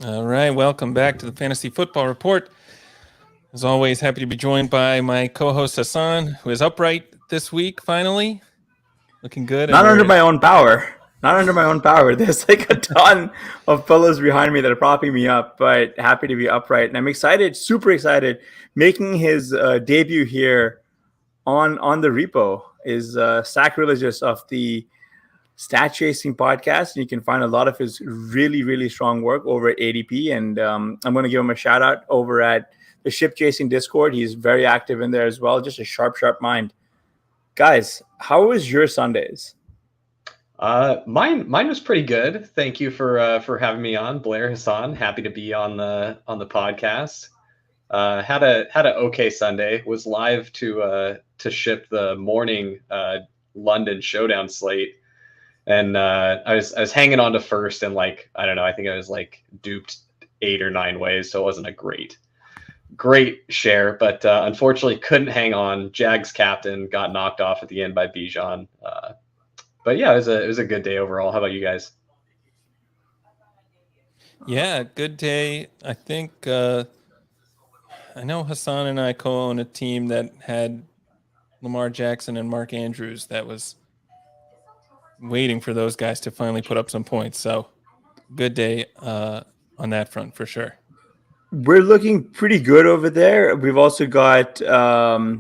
All right, welcome back to the Fantasy Football Report. As always, happy to be joined by my co-host Hasan, who is upright this week, finally. Looking good. Not under my own power. Not under my own power. There's like a ton of pillows behind me that are propping me up, but happy to be upright. And I'm excited, super excited. Making his debut here on the repo is Sackreligious of the Stat Chasing podcast. And you can find a lot of his really, really strong work over at ADP. And I'm going to give him a shout out over at the Ship Chasing Discord. He's very active in there as well. Just a sharp mind. Guys, how was your Sundays? Mine was pretty good. Thank you for having me on, Blair, Hasan. Happy to be on the podcast. Had a okay Sunday. Was live to ship the morning London Showdown slate, and I was hanging on to first, and I think I was duped 8 or 9 ways, so it wasn't a great share, but unfortunately couldn't hang on. Jags captain got knocked off at the end by Bijan. But yeah, it was a good day overall. How about you guys? Yeah, good day. I think I know Hasan and I co-own a team that had Lamar Jackson and Mark Andrews that was waiting for those guys to finally put up some points. So good day on that front for sure. We're looking pretty good over there. We've also got,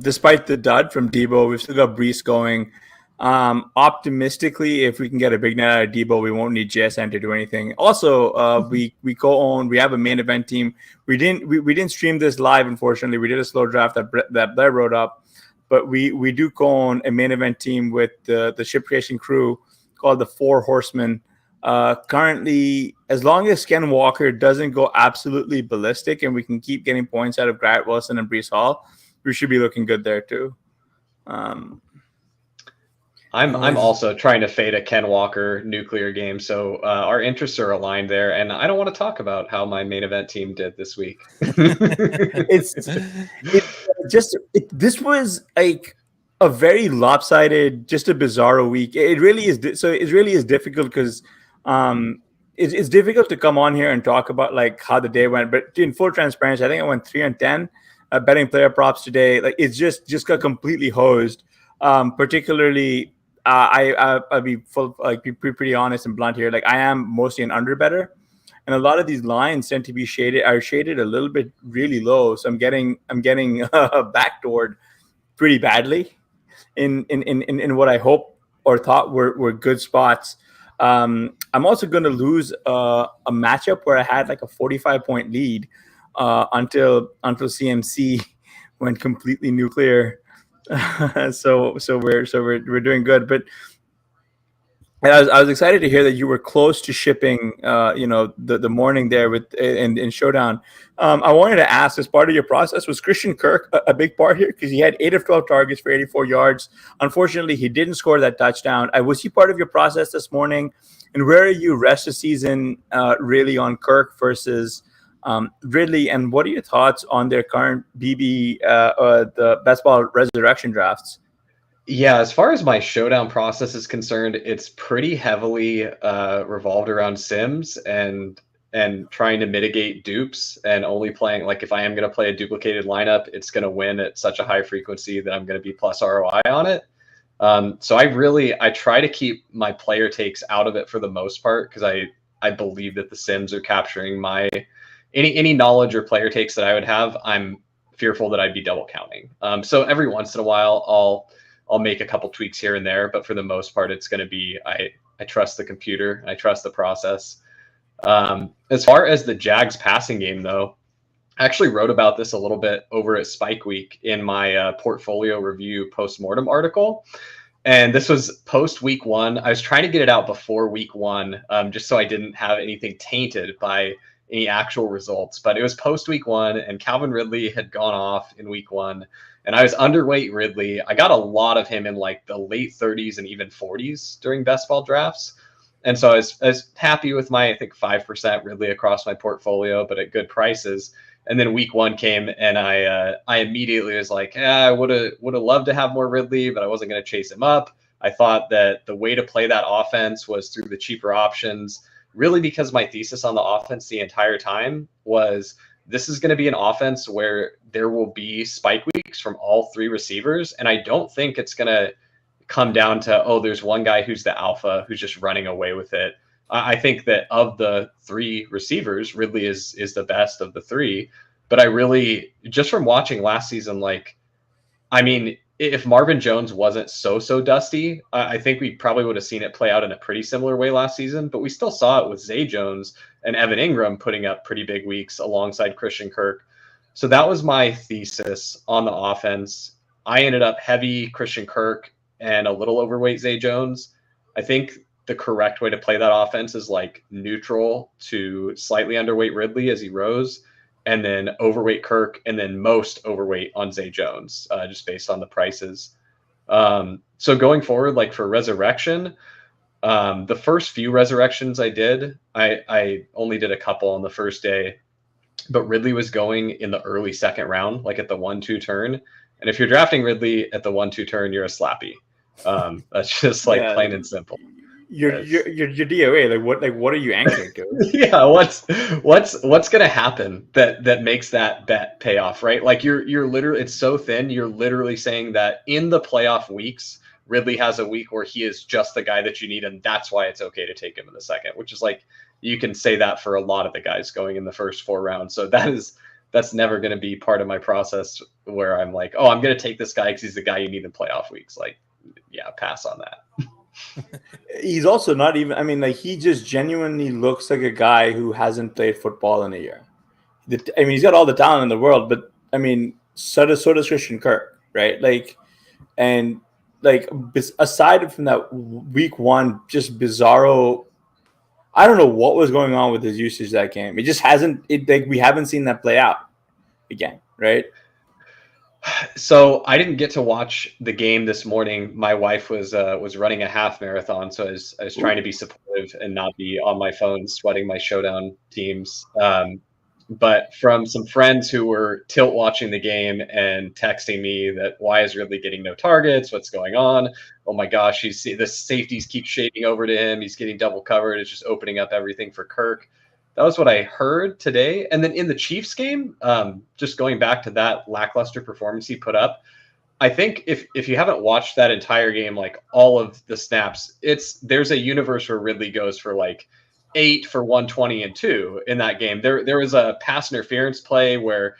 despite the dud from Debo, we've still got Brees going. Optimistically, if we can get a big night out of Debo, we won't need JSN to do anything. Also, we co-own. We have a main event team. We didn't stream this live, unfortunately. We did a slow draft that Blair wrote up, but we do co-own a main event team with the Ship Chasing crew called the Four Horsemen. Currently, as long as Ken Walker doesn't go absolutely ballistic and we can keep getting points out of Garrett Wilson and Breece Hall, we should be looking good there too. I'm also trying to fade a Ken Walker nuclear game, so our interests are aligned there, and I don't want to talk about how my main event team did this week. This was like a very lopsided, just a bizarro week. It really is. So it really is difficult because it's difficult to come on here and talk about how the day went. But in full transparency, I think I went 3-10 betting player props today. It's just got completely hosed. Particularly, I'll be be pretty honest and blunt here. I am mostly an under better, and a lot of these lines tend to be shaded a little bit really low. So I'm getting backdoored pretty badly in what I hope or thought were good spots. I'm also going to lose a matchup where I had a 45-point lead until CMC went completely nuclear. So we're doing good. But I was excited to hear that you were close to shipping the morning there with in Showdown. I wanted to ask, as part of your process, was Christian Kirk a big part here? Because he had 8 of 12 targets for 84 yards. Unfortunately, he didn't score that touchdown. Was he part of your process this morning? And where are you rest of season really on Kirk versus Ridley? And what are your thoughts on their current BB, the best ball resurrection drafts? Yeah, as far as my Showdown process is concerned, it's pretty heavily revolved around Sims and trying to mitigate dupes and only playing, if I am going to play a duplicated lineup, it's going to win at such a high frequency that I'm going to be plus ROI on it. So I try to keep my player takes out of it for the most part, because I believe that the Sims are capturing my any knowledge or player takes that I would have. I'm fearful that I'd be double counting. So every once in a while, I'll make a couple tweaks here and there, but for the most part, it's going to be I trust the computer, I trust the process. As far as the Jags passing game, though, I actually wrote about this a little bit over at Spike Week in my portfolio review postmortem article. And this was post week 1. I was trying to get it out before week 1, just so I didn't have anything tainted by any actual results. But it was post week 1, and Calvin Ridley had gone off in week 1. and I was underweight Ridley. I got a lot of him in like the late 30s and even 40s during best ball drafts. And so I was happy with my, I think, 5% Ridley across my portfolio, but at good prices. And then week 1 came, and I immediately was like, I would have loved to have more Ridley, but I wasn't going to chase him up. I thought that the way to play that offense was through the cheaper options, really because my thesis on the offense the entire time was this is going to be an offense where there will be spike weeks from all 3 receivers. And I don't think it's going to come down to, oh, there's one guy who's the alpha who's just running away with it. I think that of the 3 receivers, Ridley is the best of the 3. But I really, just from watching last season, like, I mean, if Marvin Jones wasn't so dusty, I think we probably would have seen it play out in a pretty similar way last season. But we still saw it with Zay Jones and Evan Ingram putting up pretty big weeks alongside Christian Kirk. So that was my thesis on the offense. I ended up heavy Christian Kirk and a little overweight Zay Jones. I think the correct way to play that offense is like neutral to slightly underweight Ridley as he rose, and then overweight Kirk, and then most overweight on Zay Jones, just based on the prices. So going forward, like for Resurrection, the first few Resurrections I did, I only did a couple on the first day, but Ridley was going in the early second round, like at the 1-2 turn. And if you're drafting Ridley at the 1-2 turn, you're a slappy. That's just like plain and simple. Your DOA, what are you anchoring to? Yeah, what's gonna happen that makes that bet pay off, right? Like you're literally, it's so thin, you're literally saying that in the playoff weeks, Ridley has a week where he is just the guy that you need, and that's why it's okay to take him in the second, which is like, you can say that for a lot of the guys going in the first 4 rounds. So that's never going to be part of my process where I'm like, oh, I'm going to take this guy because he's the guy you need in playoff weeks. Like, yeah, pass on that. He's also not even, I mean, like, he just genuinely looks like a guy who hasn't played football in a year. I mean, he's got all the talent in the world, but I mean, so does Christian Kirk, right? Like, and like, aside from that week 1, just bizarro, I don't know what was going on with his usage that game. It just hasn't, like, we haven't seen that play out again, right? So I didn't get to watch the game this morning. My wife was running a half marathon, so I was trying to be supportive and not be on my phone sweating my showdown teams. But from some friends who were tilt watching the game and texting me that why is Ridley getting no targets? What's going on? Oh my gosh, the safeties keep shading over to him. He's getting double covered. It's just opening up everything for Kirk. That was what I heard today. And then in the Chiefs game, just going back to that lackluster performance he put up, I think if you haven't watched that entire game, like all of the snaps, there's a universe where Ridley goes for like 8 for 120 and 2 in that game. There was a pass interference play where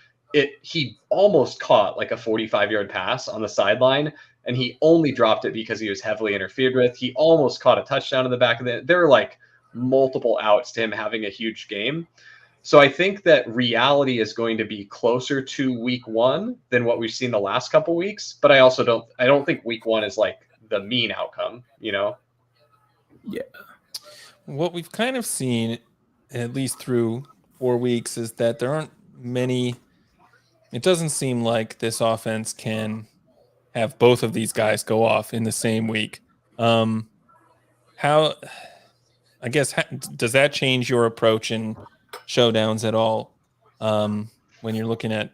he almost caught like a 45-yard pass on the sideline, and he only dropped it because he was heavily interfered with. He almost caught a touchdown in the back of it. There were like multiple outs to him having a huge game. So I think that reality is going to be closer to week 1 than what we've seen the last couple weeks. But I also don't think week 1 is like the mean outcome, you know? Yeah. What we've kind of seen, at least through 4 weeks, is that there aren't many. It doesn't seem like this offense can have both of these guys go off in the same week. Does that change your approach in showdowns at all when you're looking at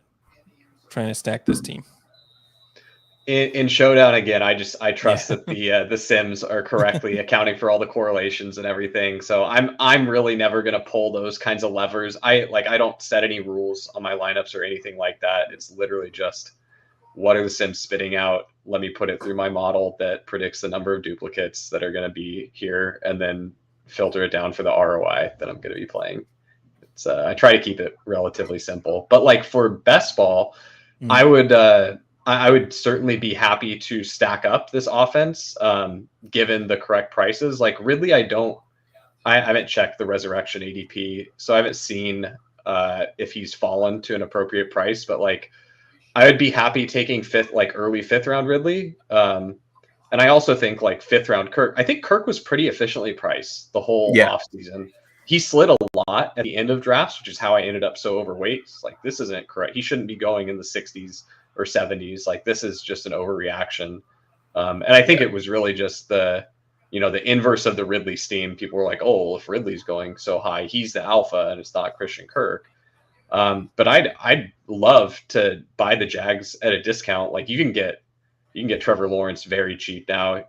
trying to stack this team? In showdown, again, I trust that the Sims are correctly accounting for all the correlations and everything. So I'm really never going to pull those kinds of levers. I don't set any rules on my lineups or anything like that. It's literally just, what are the Sims spitting out? Let me put it through my model that predicts the number of duplicates that are going to be here, and then filter it down for the ROI that I'm going to be playing. I try to keep it relatively simple. But like for best ball, I would certainly be happy to stack up this offense, given the correct prices. Like Ridley, I haven't checked the Resurrection ADP, so I haven't seen if he's fallen to an appropriate price. But like, I would be happy taking early fifth round Ridley. And I also think like 5th round Kirk. I think Kirk was pretty efficiently priced the whole offseason. He slid a lot at the end of drafts, which is how I ended up so overweight. It's like, this isn't correct. He shouldn't be going in the 60s or 70s. Like, this is just an overreaction. And I think it was really just the inverse of the Ridley steam. People were like, oh, if Ridley's going so high, he's the alpha and it's not Christian Kirk. But I'd love to buy the Jags at a discount. Like, you can get Trevor Lawrence very cheap now.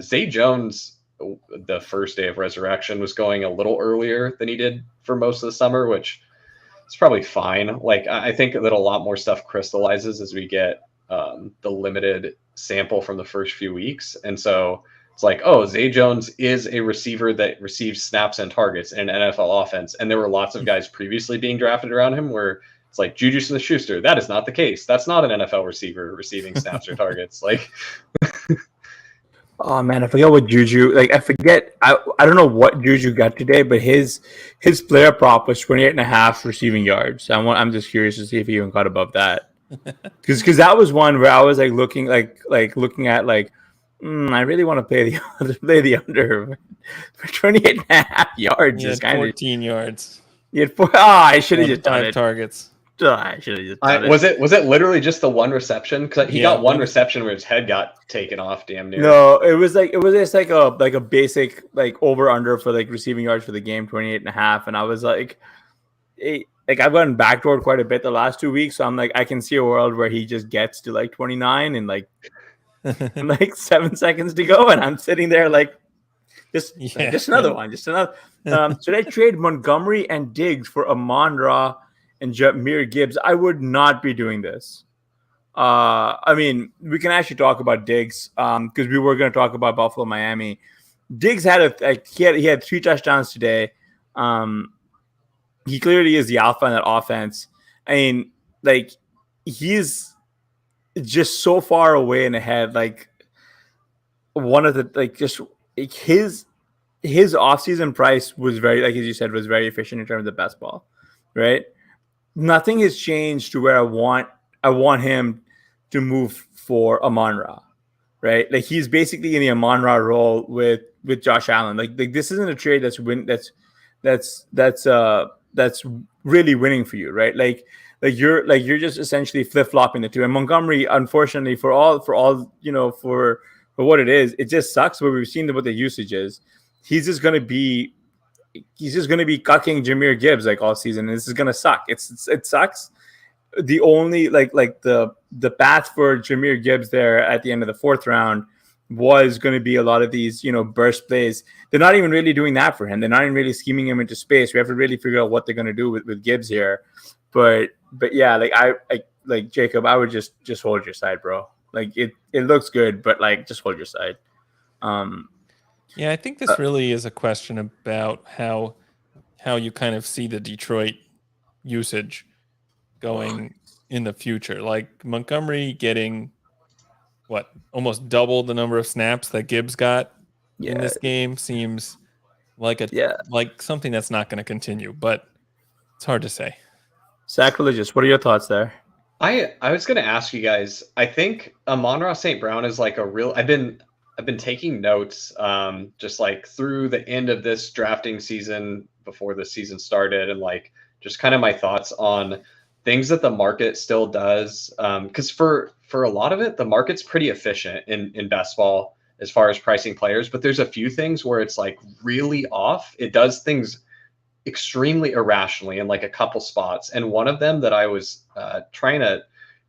Zay Jones, the first day of resurrection, was going a little earlier than he did for most of the summer, which is probably fine. Like, I think that a lot more stuff crystallizes as we get the limited sample from the first few weeks. And so it's like, oh, Zay Jones is a receiver that receives snaps and targets in an NFL offense. And there were lots of guys previously being drafted around him where it's like Juju Smith-Schuster. That is not the case. That's not an NFL receiver receiving snaps or targets. Like, oh man, I forget what Juju. Like, I forget. I don't know what Juju got today, but his player prop was 28.5 receiving yards. I'm just curious to see if he even got above that. Because that was one where I was like looking at I really want to play the under for 28.5 yards. He had 14 yards. He had 4. I should have just done 5 it. Targets. I should have just done it. Was it literally just the one reception? Because he got one reception where his head got taken off damn near. No, it was just like a basic like over under for like receiving yards for the game, 28.5, and I was like, I've gotten backdoored quite a bit the last 2 weeks, so I'm like, I can see a world where he just gets to like 29 and like 7 seconds to go, and I'm sitting there like, just another one, just another. Should I trade Montgomery and Diggs for Amon-Ra and Jahmyr Gibbs? I would not be doing this. I mean, we can actually talk about Diggs because we were going to talk about Buffalo, Miami. Diggs had he had 3 touchdowns today. He clearly is the alpha in that offense. I mean, like, he's just so far away and ahead. Like, one of the his offseason price was very, like as you said, was very efficient in terms of the best ball, right? Nothing has changed to where I want him to move for Amon-Ra, right? Like, he's basically in the Amon-Ra role with Josh Allen. Like this isn't a trade that's really winning for you, right? Like you're just essentially flip-flopping the two. And Montgomery, unfortunately, for what it is, it just sucks. But we've seen what the usage is. He's just gonna be cucking Jahmyr Gibbs like all season. And this is gonna suck. It sucks. The only like the path for Jahmyr Gibbs there at the end of the 4th round was going to be a lot of these, burst plays. They're not even really doing that for him. They're not even really scheming him into space. We have to really figure out what they're going to do with Gibbs here. But yeah, like I like Jacob, I would just hold your side, bro. Like it looks good, but like just hold your side. Yeah, I think this really is a question about how you kind of see the Detroit usage going in the future. Like Montgomery getting almost double the number of snaps that Gibbs got in this game seems like like something that's not going to continue, but it's hard to say. Sackreligious, what are your thoughts there? I was going to ask you guys. I think Amon-Ra St. Brown is like a real. I've been taking notes, just like through the end of this drafting season before the season started, and like just kind of my thoughts on things that the market still does. Because for a lot of it, the market's pretty efficient in best ball as far as pricing players, but there's a few things where it's like really off. It does things extremely irrationally in like a couple spots. And one of them that I was trying to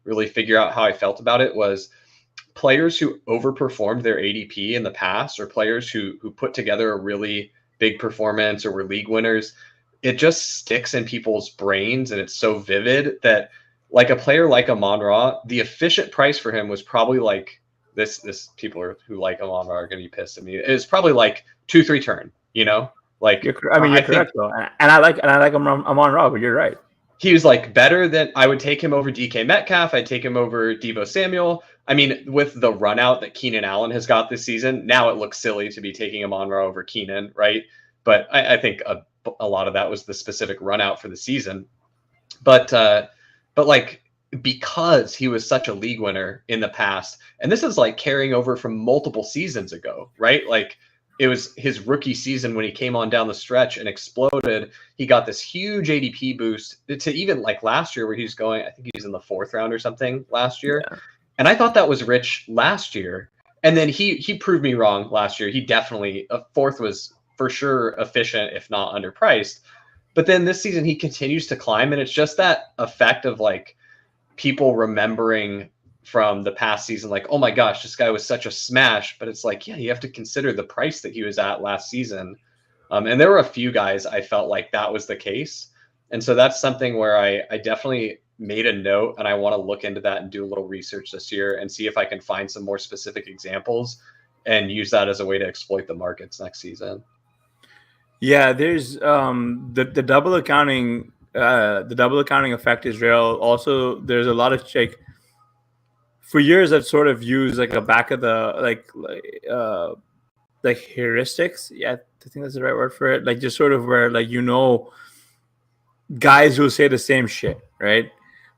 really figure out how I felt about it was players who overperformed their ADP in the past, or players who put together a really big performance or were league winners. It just sticks in people's brains, and it's so vivid that like a player like Amon-Ra, the efficient price for him was probably like this who like Amon-Ra are going to be pissed at me. It's probably like 2-3 turn, like, you're correct though. And I like Amon-Ra, but you're right. He was like better than, I would take him over DK Metcalf. I'd take him over Deebo Samuel. I mean, with the run out that Keenan Allen has got this season, now it looks silly to be taking Amon-Ra over Keenan, right? But I think a lot of that was the specific run out for the season. But like, because he was such a league winner in the past, and this is like carrying over from multiple seasons ago, right? Like it was his rookie season when he came on down the stretch and exploded. He got this huge ADP boost to even like last year where he was going, I think he was in the 4th round or something last year. Yeah. And I thought that was rich last year. And then he proved me wrong last year. He definitely, a 4th was for sure efficient, if not underpriced. But then this season he continues to climb, and it's just that effect of like people remembering from the past season, like, oh my gosh, this guy was such a smash. But it's like, yeah, you have to consider the price that he was at last season. And there were a few guys I felt like that was the case. And so that's something where I definitely made a note, and I want to look into that and do a little research this year and see if I can find some more specific examples and use that as a way to exploit the markets next season. Yeah, there's the double accounting. The double accounting effect is real. Also, there's a lot of for years I've sort of used like a back of the like heuristics. Yeah, I think that's the right word for it. Like just sort of where like guys who say the same shit, right?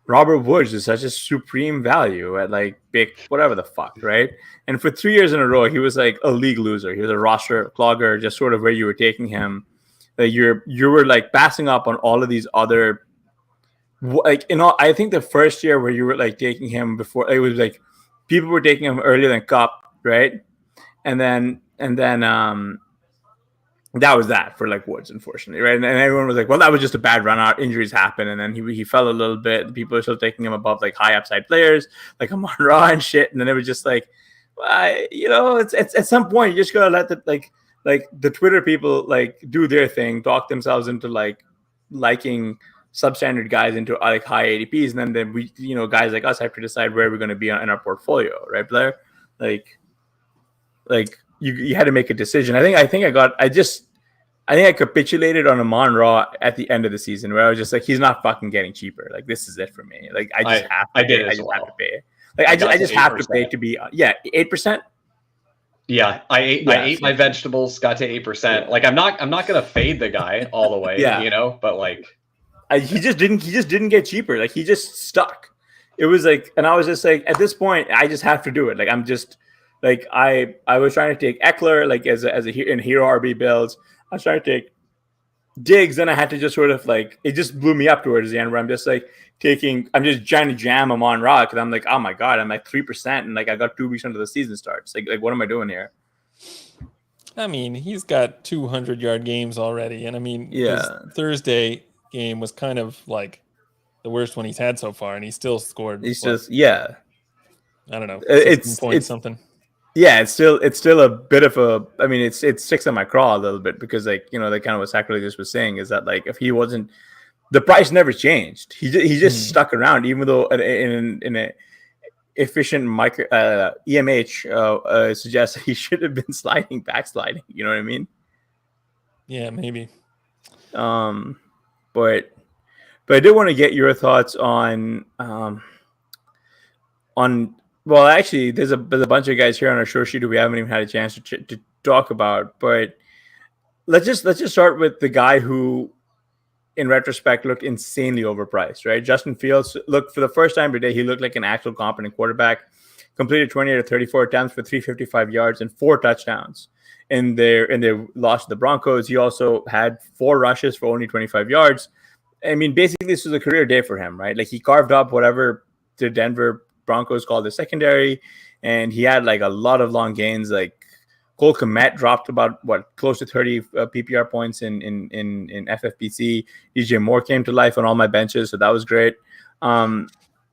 Robert Woods is such a supreme value at like big whatever the fuck, right? And for 3 years in a row, he was like a league loser. He was a roster clogger, just sort of where you were taking him. Like you were like passing up on all of these other, like, you know, I think the first year where you were like taking him before, it was like people were taking him earlier than Cup, right? And then that was that for like Woods, unfortunately, right? And everyone was like, well, that was just a bad run out. Injuries happen. And then he fell a little bit. People are still taking him above like high upside players like Amon Ra and shit. And then it was just like, you know, it's at some point you just gotta let the like the Twitter people like do their thing, talk themselves into like liking substandard guys into like high ADPs, and then we, you know, guys like us have to decide where we're going to be in our portfolio, right, Blair? Like you had to make a decision. I think I capitulated on Amon Ra at the end of the season, where I was just like, he's not fucking getting cheaper. Like, this is it for me. Like, I just have to pay. Like, I just have to pay to be 8%. Yeah, I ate my vegetables, got to 8%. Like, I'm not gonna fade the guy all the way, you know, but like he just didn't get cheaper. Like, he just stuck. It was like, and I was just like, at this point, I just have to do it. Like, I'm just like, I was trying to take Eckler like as a in hero RB builds. I was trying to take Diggs, and I had to just sort of like, it just blew me up towards the end where I'm just like I'm just trying to jam him on Ra, because I'm like, oh my god, I'm like 3%, and like I got 2 weeks until the season starts. Like what am I doing here? I mean, he's got 200-yard games already, and I mean, his Thursday game was kind of like the worst one he's had so far, and he still scored. He's just I don't know, it's something. Yeah, it's still a bit of a. I mean, it sticks on my craw a little bit, because like, you know, like kind of what Sackreligious was saying is that like if he wasn't, the price never changed. He just stuck around, even though in a efficient micro EMH suggests he should have been backsliding. You know what I mean? Yeah, maybe. But I did want to get your thoughts on. Well, actually, there's a bunch of guys here on our show sheet who we haven't even had a chance to talk about. But let's just start with the guy who, in retrospect, looked insanely overpriced, right? Justin Fields looked, for the first time today, he looked like an actual competent quarterback. Completed 20 out of 34 attempts for 355 yards and 4 touchdowns in their loss to the Broncos. He also had 4 rushes for only 25 yards. I mean, basically, this was a career day for him, right? Like, he carved up whatever the Denver Broncos called the secondary, and he had like a lot of long gains. Like Cole Kmet dropped about close to 30 PPR points in FFPC. DJ Moore came to life on all my benches, so that was great. You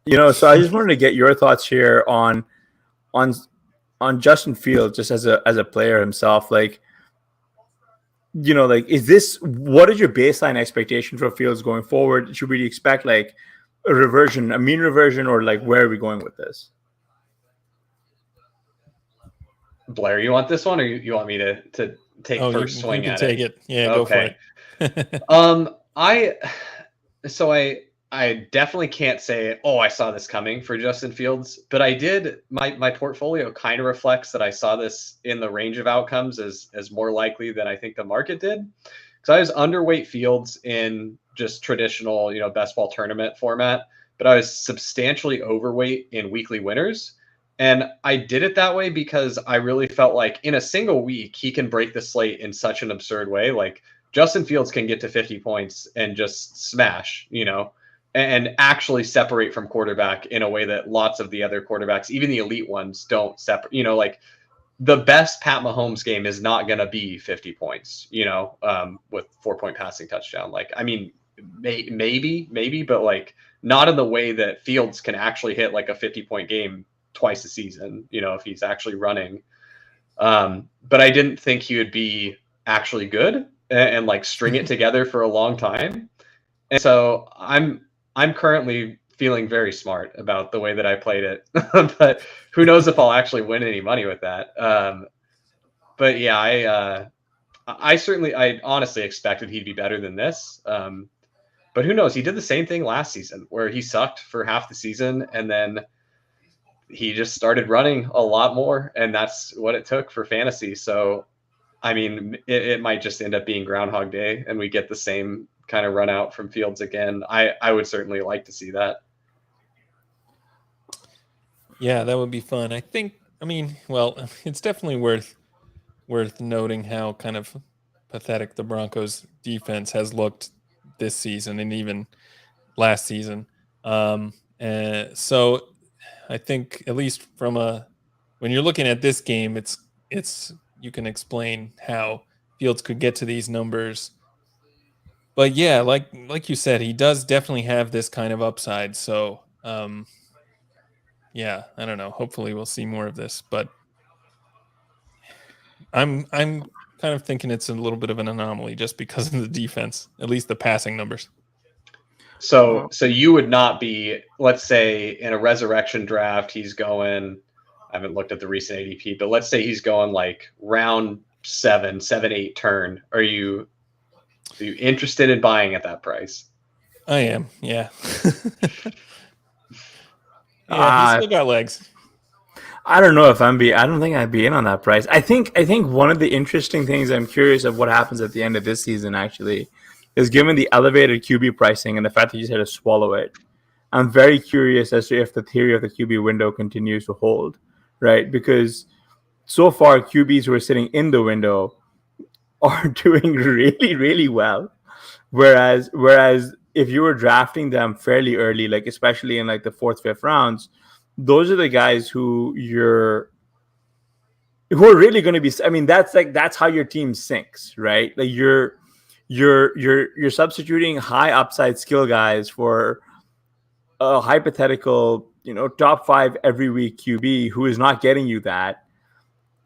know, so I just wanted to get your thoughts here on Justin Fields, just as a player himself. Like, you know, like, what is your baseline expectation for Fields going forward? Should we expect like a mean reversion, or like where are we going with this? Blair, you want this one, or you want me to take first swing at it? Take it. Yeah, okay. Go for it. I definitely can't say, oh, I saw this coming for Justin Fields, but I did. My portfolio kind of reflects that I saw this in the range of outcomes as more likely than I think the market did. Because I was underweight Fields in just traditional, you know, best ball tournament format, but I was substantially overweight in weekly winners. And I did it that way because I really felt like in a single week, he can break the slate in such an absurd way. Like Justin Fields can get to 50 points and just smash, and actually separate from quarterback in a way that lots of the other quarterbacks, even the elite ones, don't separate. Like the best Pat Mahomes game is not going to be 50 points, with 4-point passing touchdown. Like, I mean, maybe, but like not in the way that Fields can actually hit like a 50-point game twice a season, if he's actually running. But I didn't think he would be actually good and like string it together for a long time. And so I'm currently feeling very smart about the way that I played it, but who knows if I'll actually win any money with that. But yeah, I honestly expected he'd be better than this. But who knows? He did the same thing last season where he sucked for half the season and then he just started running a lot more, and that's what it took for fantasy. So, I mean, it might just end up being Groundhog Day and we get the same kind of run out from Fields again. I would certainly like to see that. Yeah, that would be fun. Well, it's definitely worth noting how kind of pathetic the Broncos defense has looked this season and even last season. So I think at least when you're looking at this game, it's you can explain how Fields could get to these numbers. But yeah, like you said, he does definitely have this kind of upside. So yeah, I don't know. Hopefully we'll see more of this, but I'm kind of thinking it's a little bit of an anomaly just because of the defense, at least the passing numbers. So you would not be, let's say in a resurrection draft, he's going, I haven't looked at the recent ADP, but let's say he's going like round 7, 8 turn. Are you interested in buying at that price? I am. Yeah. Yeah, he's still got legs. I don't know if I don't think I'd be in on that price. I think one of the interesting things I'm curious of what happens at the end of this season actually is given the elevated QB pricing and the fact that you just had to swallow it. I'm very curious as to if the theory of the QB window continues to hold, right? Because so far QBs who are sitting in the window are doing really, really well. Whereas if you were drafting them fairly early, like especially in like the 4th, 5th rounds, those are the guys who are really going to be. I mean, that's how your team sinks, right? Like you're substituting high upside skill guys for a hypothetical, top 5 every week QB who is not getting you that,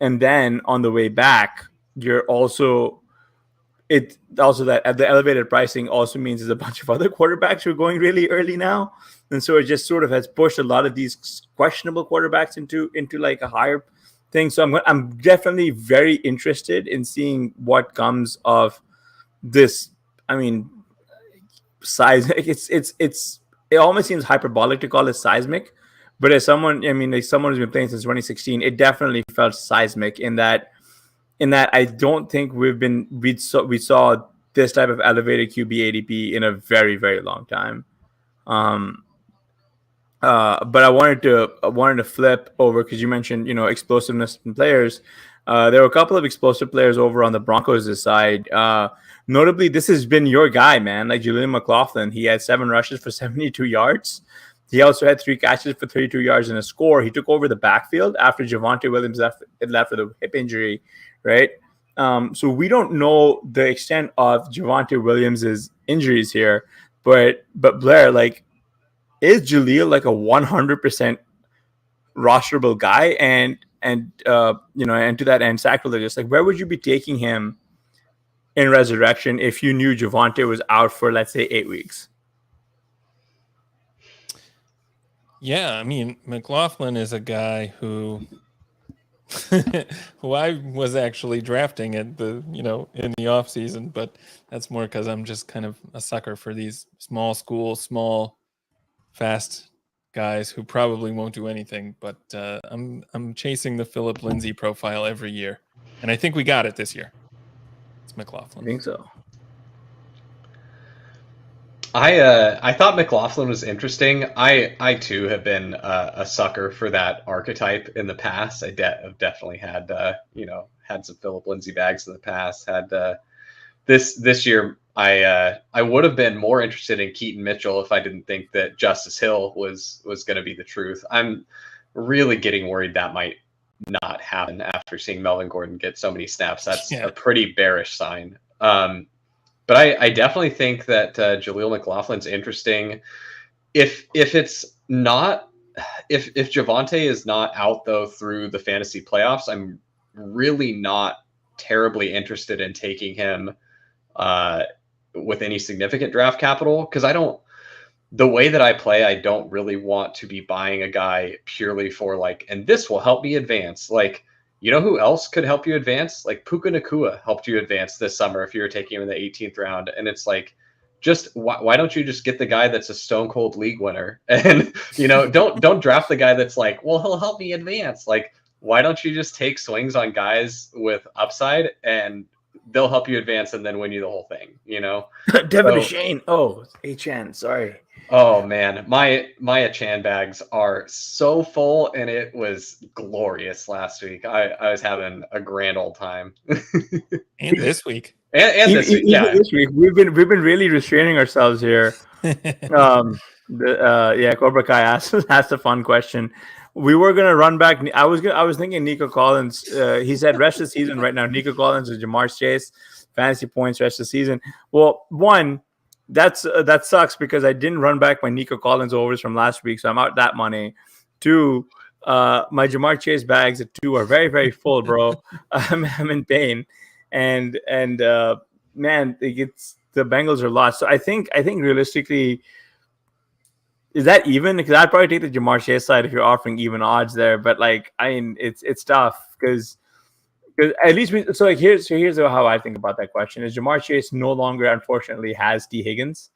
and then on the way back, you're also. It also that at the elevated pricing also means there's a bunch of other quarterbacks who are going really early now, and so it just sort of has pushed a lot of these questionable quarterbacks into like a higher thing. So I'm definitely very interested in seeing what comes of this. I mean, seismic. It almost seems hyperbolic to call it seismic, but as someone who's been playing since 2016, it definitely felt seismic in that I don't think we saw this type of elevated QB ADP in a very, very long time. But I wanted to flip over because you mentioned explosiveness in players. There were a couple of explosive players over on the Broncos' side. Notably, this has been your guy, man. Like Jaleel McLaughlin, he had 7 rushes for 72 yards. He also had 3 catches for 32 yards and a score. He took over the backfield after Javonte Williams left with a hip injury. Right. So we don't know the extent of Javonte Williams' injuries here, but Blair, like, is Jaleel like a 100% rosterable guy? And to that end, Sackreligious, like, where would you be taking him in resurrection if you knew Javonte was out for, let's say, 8 weeks? Yeah, I mean, McLaughlin is a guy who I was actually drafting at in the off season, but that's more because I'm just kind of a sucker for these small, fast guys who probably won't do anything. But I'm chasing the Philip Lindsay profile every year, and I think we got it this year. It's McLaughlin. I think so. I thought McLaughlin was interesting. I too have been a sucker for that archetype in the past. Have definitely had had some Philip Lindsay bags in the past. Had this year I would have been more interested in Keaton Mitchell if I didn't think that Justice Hill was going to be the truth. I'm really getting worried that might not happen after seeing Melvin Gordon get so many snaps. That's a pretty bearish sign. But I definitely think that Jaleel McLaughlin's interesting. If it's not, if Javonte is not out though through the fantasy playoffs, I'm really not terribly interested in taking him with any significant draft capital, because the way that I play, I don't really want to be buying a guy purely for like, and this will help me advance. Like, you know who else could help you advance? Like Puka Nacua helped you advance this summer if you were taking him in the 18th round. And it's like, just why don't you just get the guy that's a stone cold league winner? And don't draft the guy that's like, well, he'll help me advance. Like, why don't you just take swings on guys with upside and they'll help you advance and then win you the whole thing, Devin Ashane. Oh, HN. Sorry. Oh man, my Achan bags are so full, and it was glorious last week. I was having a grand old time. And this week. And this week, yeah. This week we've been really restraining ourselves here. Cobra Kai asked a fun question. We were gonna run back. I was thinking Nico Collins. He said rest of the season right now. Nico Collins and Jamar Chase, fantasy points rest of the season. Well, one. That sucks because I didn't run back my Nico Collins overs from last week, so I'm out that money. Two, my Jamar Chase bags at 2 are very, very full, bro. I'm in pain, and man, the Bengals are lost. So I think realistically, is that even? Because I'd probably take the Jamar Chase side if you're offering even odds there. But like, I mean, it's tough because at least here's how I think about that question: is Jamar Chase no longer, unfortunately, has T. Higgins,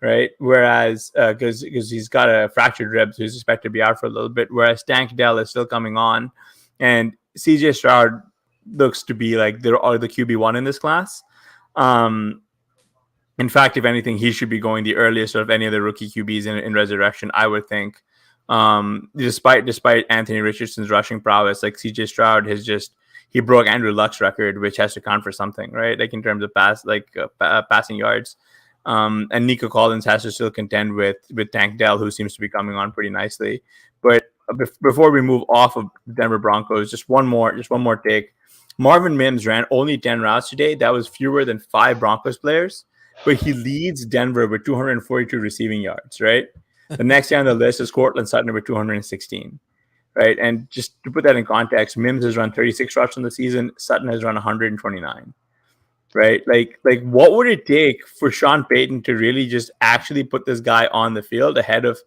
right? Whereas because he's got a fractured rib, so he's expected to be out for a little bit. Whereas Tank Dell is still coming on, and CJ Stroud looks to be like the QB1 in this class. In fact, if anything, he should be going the earliest of any of the rookie QBs in resurrection, I would think. Despite Anthony Richardson's rushing prowess, like CJ Stroud he broke Andrew Luck's record, which has to count for something, right? Like in terms of passing yards. And Nico Collins has to still contend with Tank Dell, who seems to be coming on pretty nicely. But before we move off of Denver Broncos, just one more take. Marvin Mims ran only 10 routes today. That was fewer than 5 Broncos players, but he leads Denver with 242 receiving yards, right? The next guy on the list is Cortland Sutton with 216. Right, and just to put that in context, Mims has run 36 routes in the season. Sutton has run 129. Right, like what would it take for Sean Payton to really just actually put this guy on the field ahead of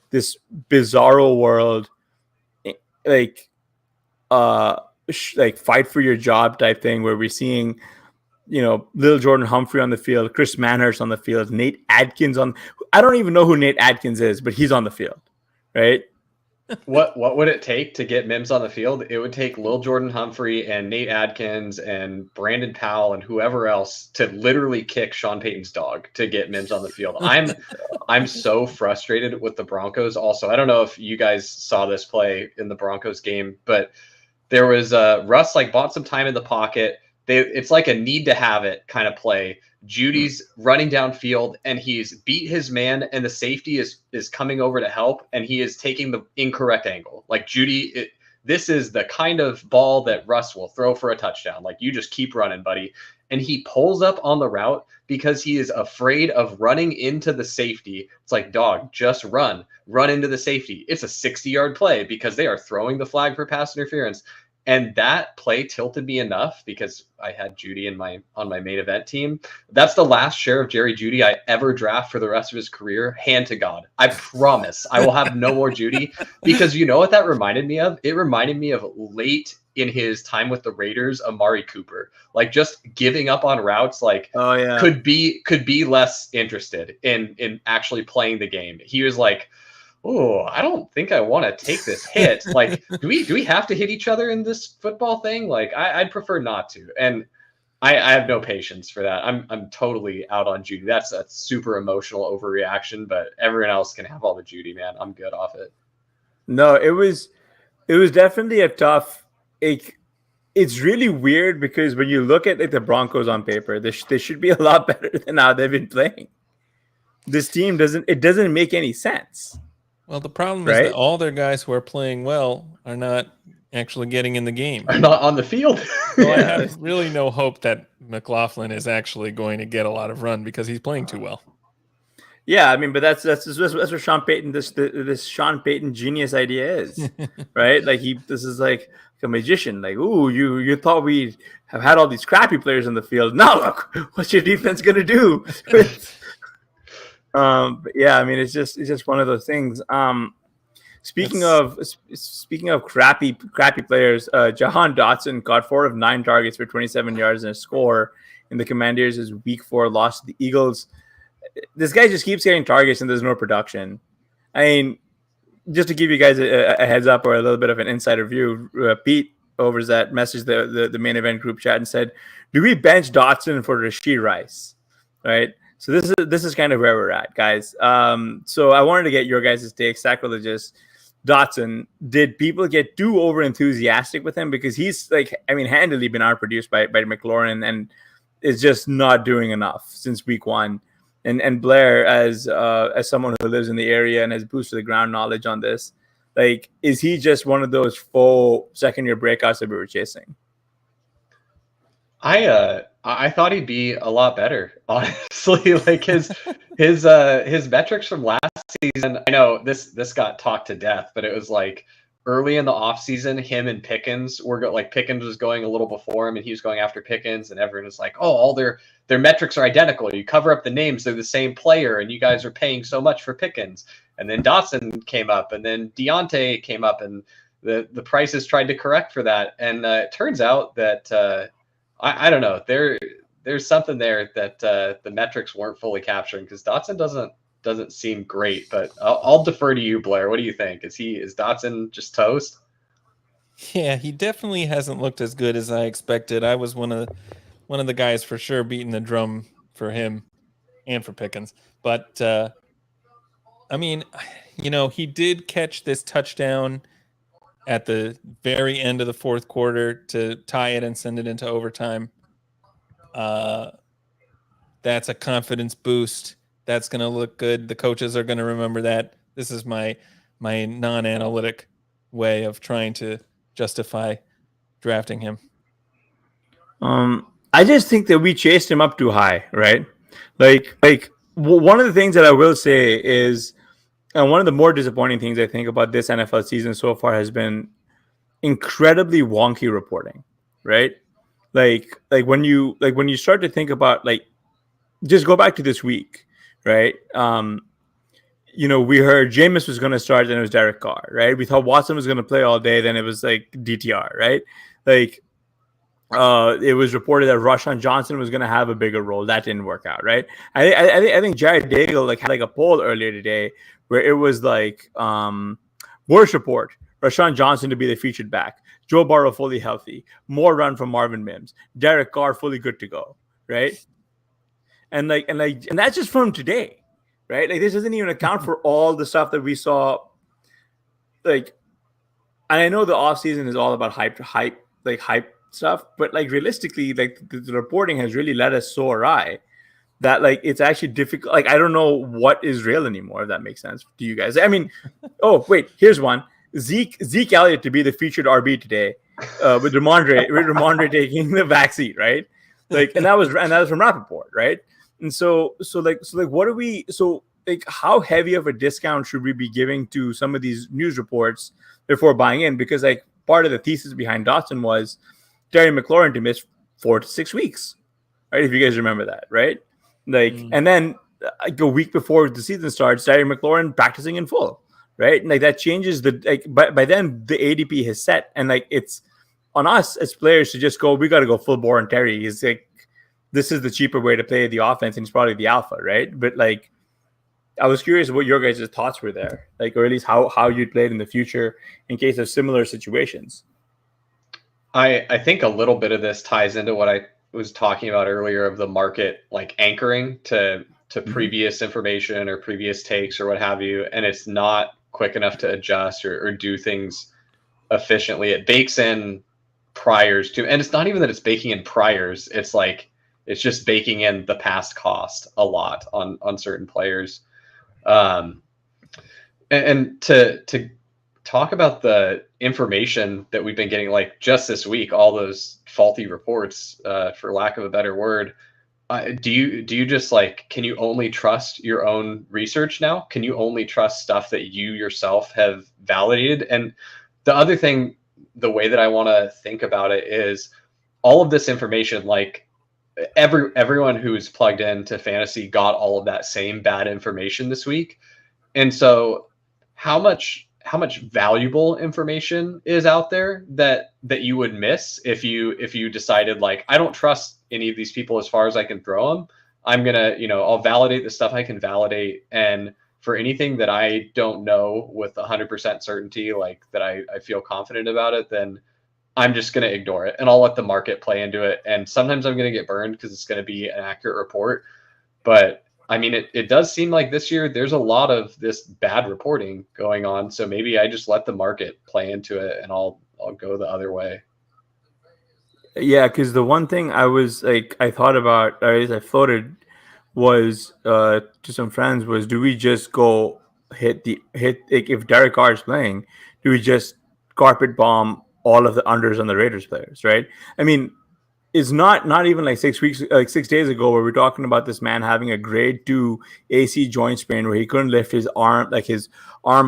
this bizarro world, like fight for your job type thing, where we're seeing, Lil Jordan Humphrey on the field, Chris Manhurst on the field, Nate Adkins I don't even know who Nate Adkins is, but he's on the field, right? What would it take to get Mims on the field? It would take Lil Jordan Humphrey and Nate Adkins and Brandon Powell and whoever else to literally kick Sean Payton's dog to get Mims on the field. I'm so frustrated with the Broncos. Also, I don't know if you guys saw this play in the Broncos game, but there was Russ bought some time in the pocket. It's like a need to have it kind of play. Jeudy's running downfield and he's beat his man, and the safety is coming over to help, and he is taking the incorrect angle. Like Jeudy, this is the kind of ball that Russ will throw for a touchdown. Like, you just keep running, buddy. And he pulls up on the route because he is afraid of running into the safety. It's like, dog, just run into the safety. It's a 60-yard play because they are throwing the flag for pass interference. And that play tilted me enough because I had Jeudy on my main event team. That's the last share of Jerry Jeudy I ever draft for the rest of his career. Hand to God. I promise I will have no more Jeudy, because you know what that reminded me of? It reminded me of late in his time with the Raiders, Amari Cooper. Like, just giving up on routes, could be less interested in actually playing the game. He was like, oh, I don't think I want to take this hit. Like, do we have to hit each other in this football thing? Like, I'd prefer not to. And I have no patience for that. I'm totally out on Jeudy. That's a super emotional overreaction, but everyone else can have all the Jeudy, man. I'm good off it. No, it was definitely a tough. It's really weird because when you look at the Broncos on paper, they should be a lot better than how they've been playing. This team doesn't make any sense. Well, the problem is Right? that all their guys who are playing well are not actually getting in the game. Are not on the field. So I have really no hope that McLaughlin is actually going to get a lot of run because he's playing too well. Yeah, I mean, but that's what Sean Payton this Sean Payton genius idea is, right? Like this is like a magician. Like, ooh, you thought we have had all these crappy players on the field. Now look, what's your defense gonna do? But yeah, I mean, it's just one of those things. Speaking of crappy players, Jahan Dotson caught 4 of 9 targets for 27 yards and a score in the Commanders' Week 4 loss to the Eagles. This guy just keeps getting targets and there's no production. I mean, just to give you guys a heads up or a little bit of an insider view, Pete overs that messaged the main event group chat and said, "Do we bench Dotson for Rashee Rice?" Right. So this is kind of where we're at, guys. So I wanted to get your guys' take. Sackreligious, Dotson. Did people get too over enthusiastic with him because he's handily been outproduced by McLaurin and is just not doing enough since week 1. And Blair, as someone who lives in the area and has boots to the ground knowledge on this, like, is he just one of those faux second-year breakouts that we were chasing? I thought he'd be a lot better, honestly. Like his metrics from last season. I know this got talked to death, but it was like early in the offseason, him and Pickens Pickens was going a little before him, and he was going after Pickens, and everyone was like, "Oh, all their metrics are identical. You cover up the names, they're the same player, and you guys are paying so much for Pickens." And then Dotson came up, and then Deontay came up, and the prices tried to correct for that. And it turns out that I don't know, there's something there that the metrics weren't fully capturing because Dotson doesn't seem great. But I'll defer to you, Blair. What do you think? Is Dotson just toast? Yeah, he definitely hasn't looked as good as I expected. I was one of the guys for sure beating the drum for him and for Pickens. But I mean, he did catch this touchdown at the very end of the fourth quarter to tie it and send it into overtime. That's a confidence boost. That's going to look good. The coaches are going to remember that. This is my non-analytic way of trying to justify drafting him. I just think that we chased him up too high, right? Like one of the things that I will say is, and one of the more disappointing things I think about this NFL season so far has been incredibly wonky reporting, right? Like when you start to think about, like, just go back to this week, right? We heard Jameis was going to start, then it was Derek Carr, right? We thought Watson was going to play all day, then it was like DTR, right? Like it was reported that Rashawn Johnson was going to have a bigger role. That didn't work out, right? I think Jared Daigle had a poll earlier today where it was like worst report: Rashawn Johnson to be the featured back, Joe Burrow fully healthy, more run from Marvin Mims, Derek Carr fully good to go, right? And that's just from today, right? Like, this doesn't even account for all the stuff that we saw. Like, and I know the offseason is all about hype stuff, but like realistically, like the reporting has really led us so awry that like it's actually difficult. Like, I don't know what is real anymore, if that makes sense to you guys. I mean, oh wait, here's one: Zeke Elliott to be the featured RB today, with Ramondre taking the backseat, right? Like, and that was from Rappaport, right? And so what do we? So like, how heavy of a discount should we be giving to some of these news reports before buying in? Because like part of the thesis behind Dotson was Terry McLaurin to miss 4 to 6 weeks, right? If you guys remember that, right? Like, and then like a week before the season starts, Terry McLaurin practicing in full, right? And like that changes by then the ADP has set, and like it's on us as players to just go, we got to go full bore on Terry. He's like, this is the cheaper way to play the offense, and he's probably the alpha, right? But like, I was curious what your guys' thoughts were there, like, or at least how you'd played in the future in case of similar situations. I think a little bit of this ties into what was talking about earlier of the market like anchoring to previous information or previous takes or what have you, and it's not quick enough to adjust or do things efficiently. It bakes in priors to, and it's not even that it's baking in priors. It's like it's just baking in the past cost a lot on certain players. And to talk about the information that we've been getting, like just this week, all those faulty reports, for lack of a better word. Do you just like, can you only trust your own research now? Can you only trust stuff that you yourself have validated? And the other thing, the way that I want to think about it is all of this information, like everyone who's plugged into fantasy got all of that same bad information this week. And so how much valuable information is out there that you would miss if you decided like, I don't trust any of these people as far as I can throw them. I'm gonna, I'll validate the stuff I can validate, and for anything that I don't know with 100% certainty, like that I feel confident about it, then I'm just gonna ignore it and I'll let the market play into it. And sometimes I'm gonna get burned because it's gonna be an accurate report, but I mean, it does seem like this year there's a lot of this bad reporting going on. So maybe I just let the market play into it and I'll go the other way. Yeah, because the one thing I thought about, or as I floated, was to some friends was, do we just go hit like, if Derek Carr is playing, do we just carpet bomb all of the unders on the Raiders players, right? I mean, it's not even like 6 days ago where we're talking about this man having a grade 2 AC joint sprain where he couldn't lift his arm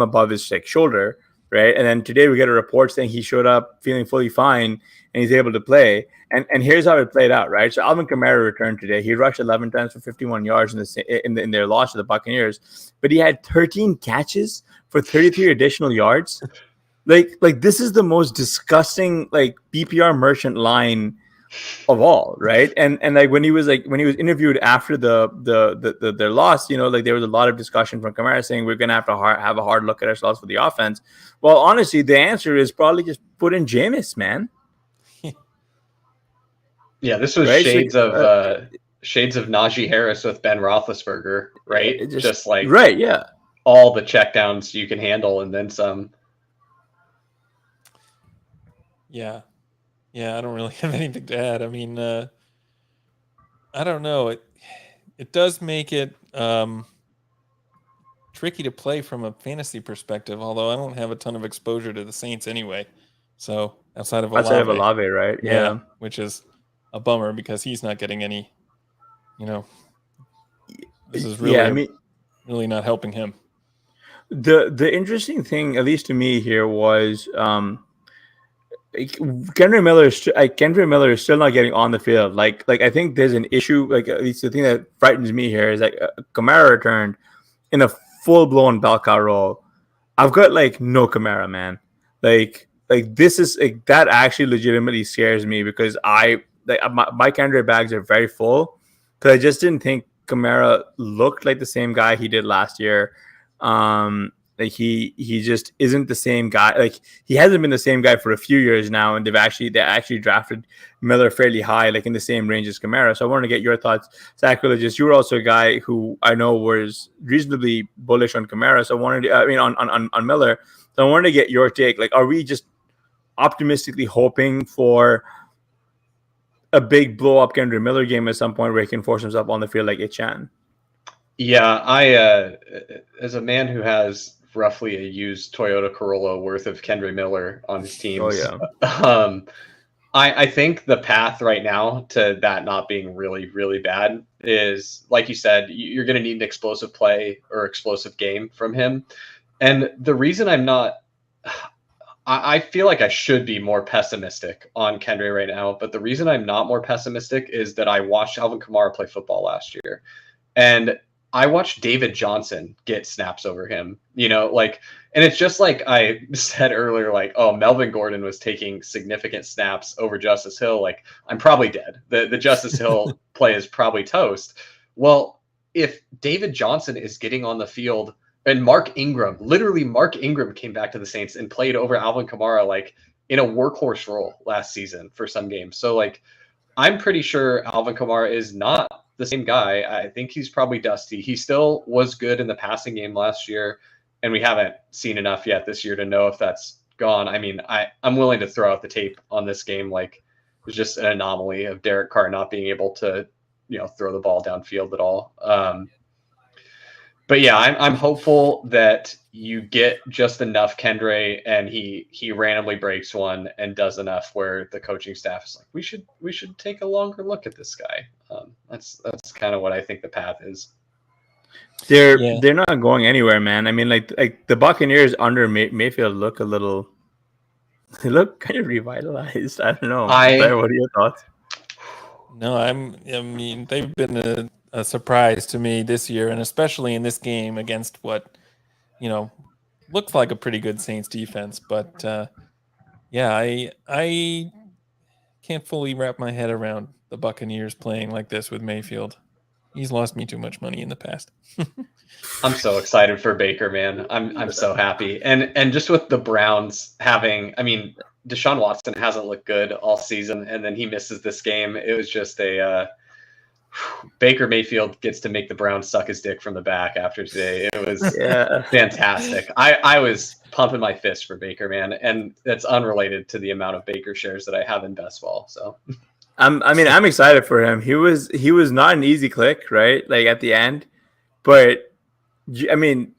above his shoulder, right? And then today we get a report saying he showed up feeling fully fine and he's able to play. And here's how it played out, right? So Alvin Kamara returned today. He rushed 11 times for 51 yards in their loss to the Buccaneers, but he had 13 catches for 33 additional yards. Like this is the most disgusting like PPR merchant line of all, right? And like when he was interviewed after their loss, like there was a lot of discussion from Kamara saying we're gonna have to have a hard look at ourselves for the offense. Well, honestly, the answer is probably just put in Jameis, man. Yeah, this was right? shades of Najee Harris with Ben Roethlisberger, right? Just like right, yeah, all the checkdowns you can handle and then some. Yeah, I don't really have anything to add. I mean, I don't know. It does make it tricky to play from a fantasy perspective, although I don't have a ton of exposure to the Saints anyway. So outside of Olave, right? Yeah, which is a bummer because he's not getting any, this is really, really not helping him. The interesting thing, at least to me here, was Kendra Miller is still not getting on the field. Like I think there's an issue. Like at least the thing that frightens me here is that Kamara returned in a full blown bell cow role. I've got like no Kamara, man. Like this is like that actually legitimately scares me because my Kendra bags are very full because I just didn't think Kamara looked like the same guy he did last year. Like he just isn't the same guy. Like he hasn't been the same guy for a few years now, and they actually drafted Miller fairly high, like in the same range as Kamara. So I wanted to get your thoughts, Sackreligious. You were also a guy who I know was reasonably bullish on Kamara. So on Miller. So I wanted to get your take. Like, are we just optimistically hoping for a big blow up Kendra Miller game at some point where he can force himself on the field like Ichan? Yeah, I as a man who has roughly a used Toyota Corolla worth of Kendra Miller on his teams. Oh yeah. I think the path right now to that not being really, really bad is, like you said, you're going to need an explosive play or explosive game from him. And the reason I'm not, I feel like I should be more pessimistic on Kendra right now, but the reason I'm not more pessimistic is that I watched Alvin Kamara play football last year. And I watched David Johnson get snaps over him, and it's just like I said earlier, like, oh, Melvin Gordon was taking significant snaps over Justice Hill. Like, I'm probably dead. The Justice Hill play is probably toast. Well, if David Johnson is getting on the field and Mark Ingram came back to the Saints and played over Alvin Kamara, like in a workhorse role last season for some games. So like, I'm pretty sure Alvin Kamara is not the same guy. I think he's probably dusty. He still was good in the passing game last year, and we haven't seen enough yet this year to know if that's gone. I mean, I'm willing to throw out the tape on this game. Like, it's just an anomaly of Derek Carr not being able to, throw the ball downfield at all. But yeah, I'm hopeful that you get just enough Kendre and he randomly breaks one and does enough where the coaching staff is like, we should take a longer look at this guy. That's kind of what I think the path is. They're not going anywhere, man. I mean, like the Buccaneers under Mayfield look they look kind of revitalized. I don't know. Blair, what are your thoughts? No, I mean, they've been a surprise to me this year, and especially in this game against what, looked like a pretty good Saints defense. But I can't fully wrap my head around the Buccaneers playing like this with Mayfield. He's lost me too much money in the past. I'm so excited for Baker, man. I'm so happy. And just with the Browns having, I mean, Deshaun Watson hasn't looked good all season, and then he misses this game. It was just Baker Mayfield gets to make the Browns suck his dick from the back after today. It was fantastic. I was pumping my fist for Baker, man, and that's unrelated to the amount of Baker shares that I have in best ball. So I'm excited for him. He was not an easy click, right? Like at the end, but I mean,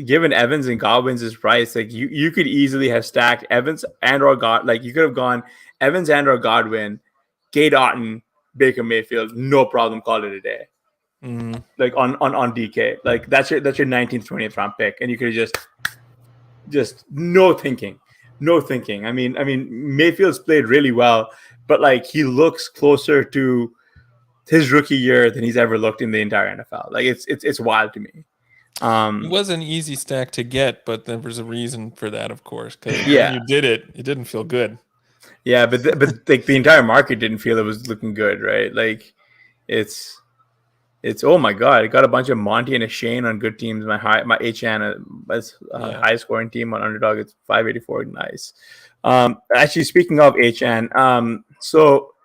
given Evans and Godwin's price, like you could easily have stacked Evans and or you could have gone Evans and or Godwin, Gate Otten, Baker Mayfield, no problem, call it a day. Mm-hmm. Like on DK, like that's your 19th, 20th round pick, and you could have just no thinking. I mean Mayfield's played really well, but like he looks closer to his rookie year than he's ever looked in the entire NFL. Like it's wild to me. It was an easy stack to get, but there was a reason for that, of course. Because when you did it, it didn't feel good. Yeah, but like the entire market didn't feel it was looking good, right? Like it's oh my god, I got a bunch of Monty and a Shane on good teams. My HN high scoring team on Underdog. It's 584. Nice. Actually, speaking of HN, so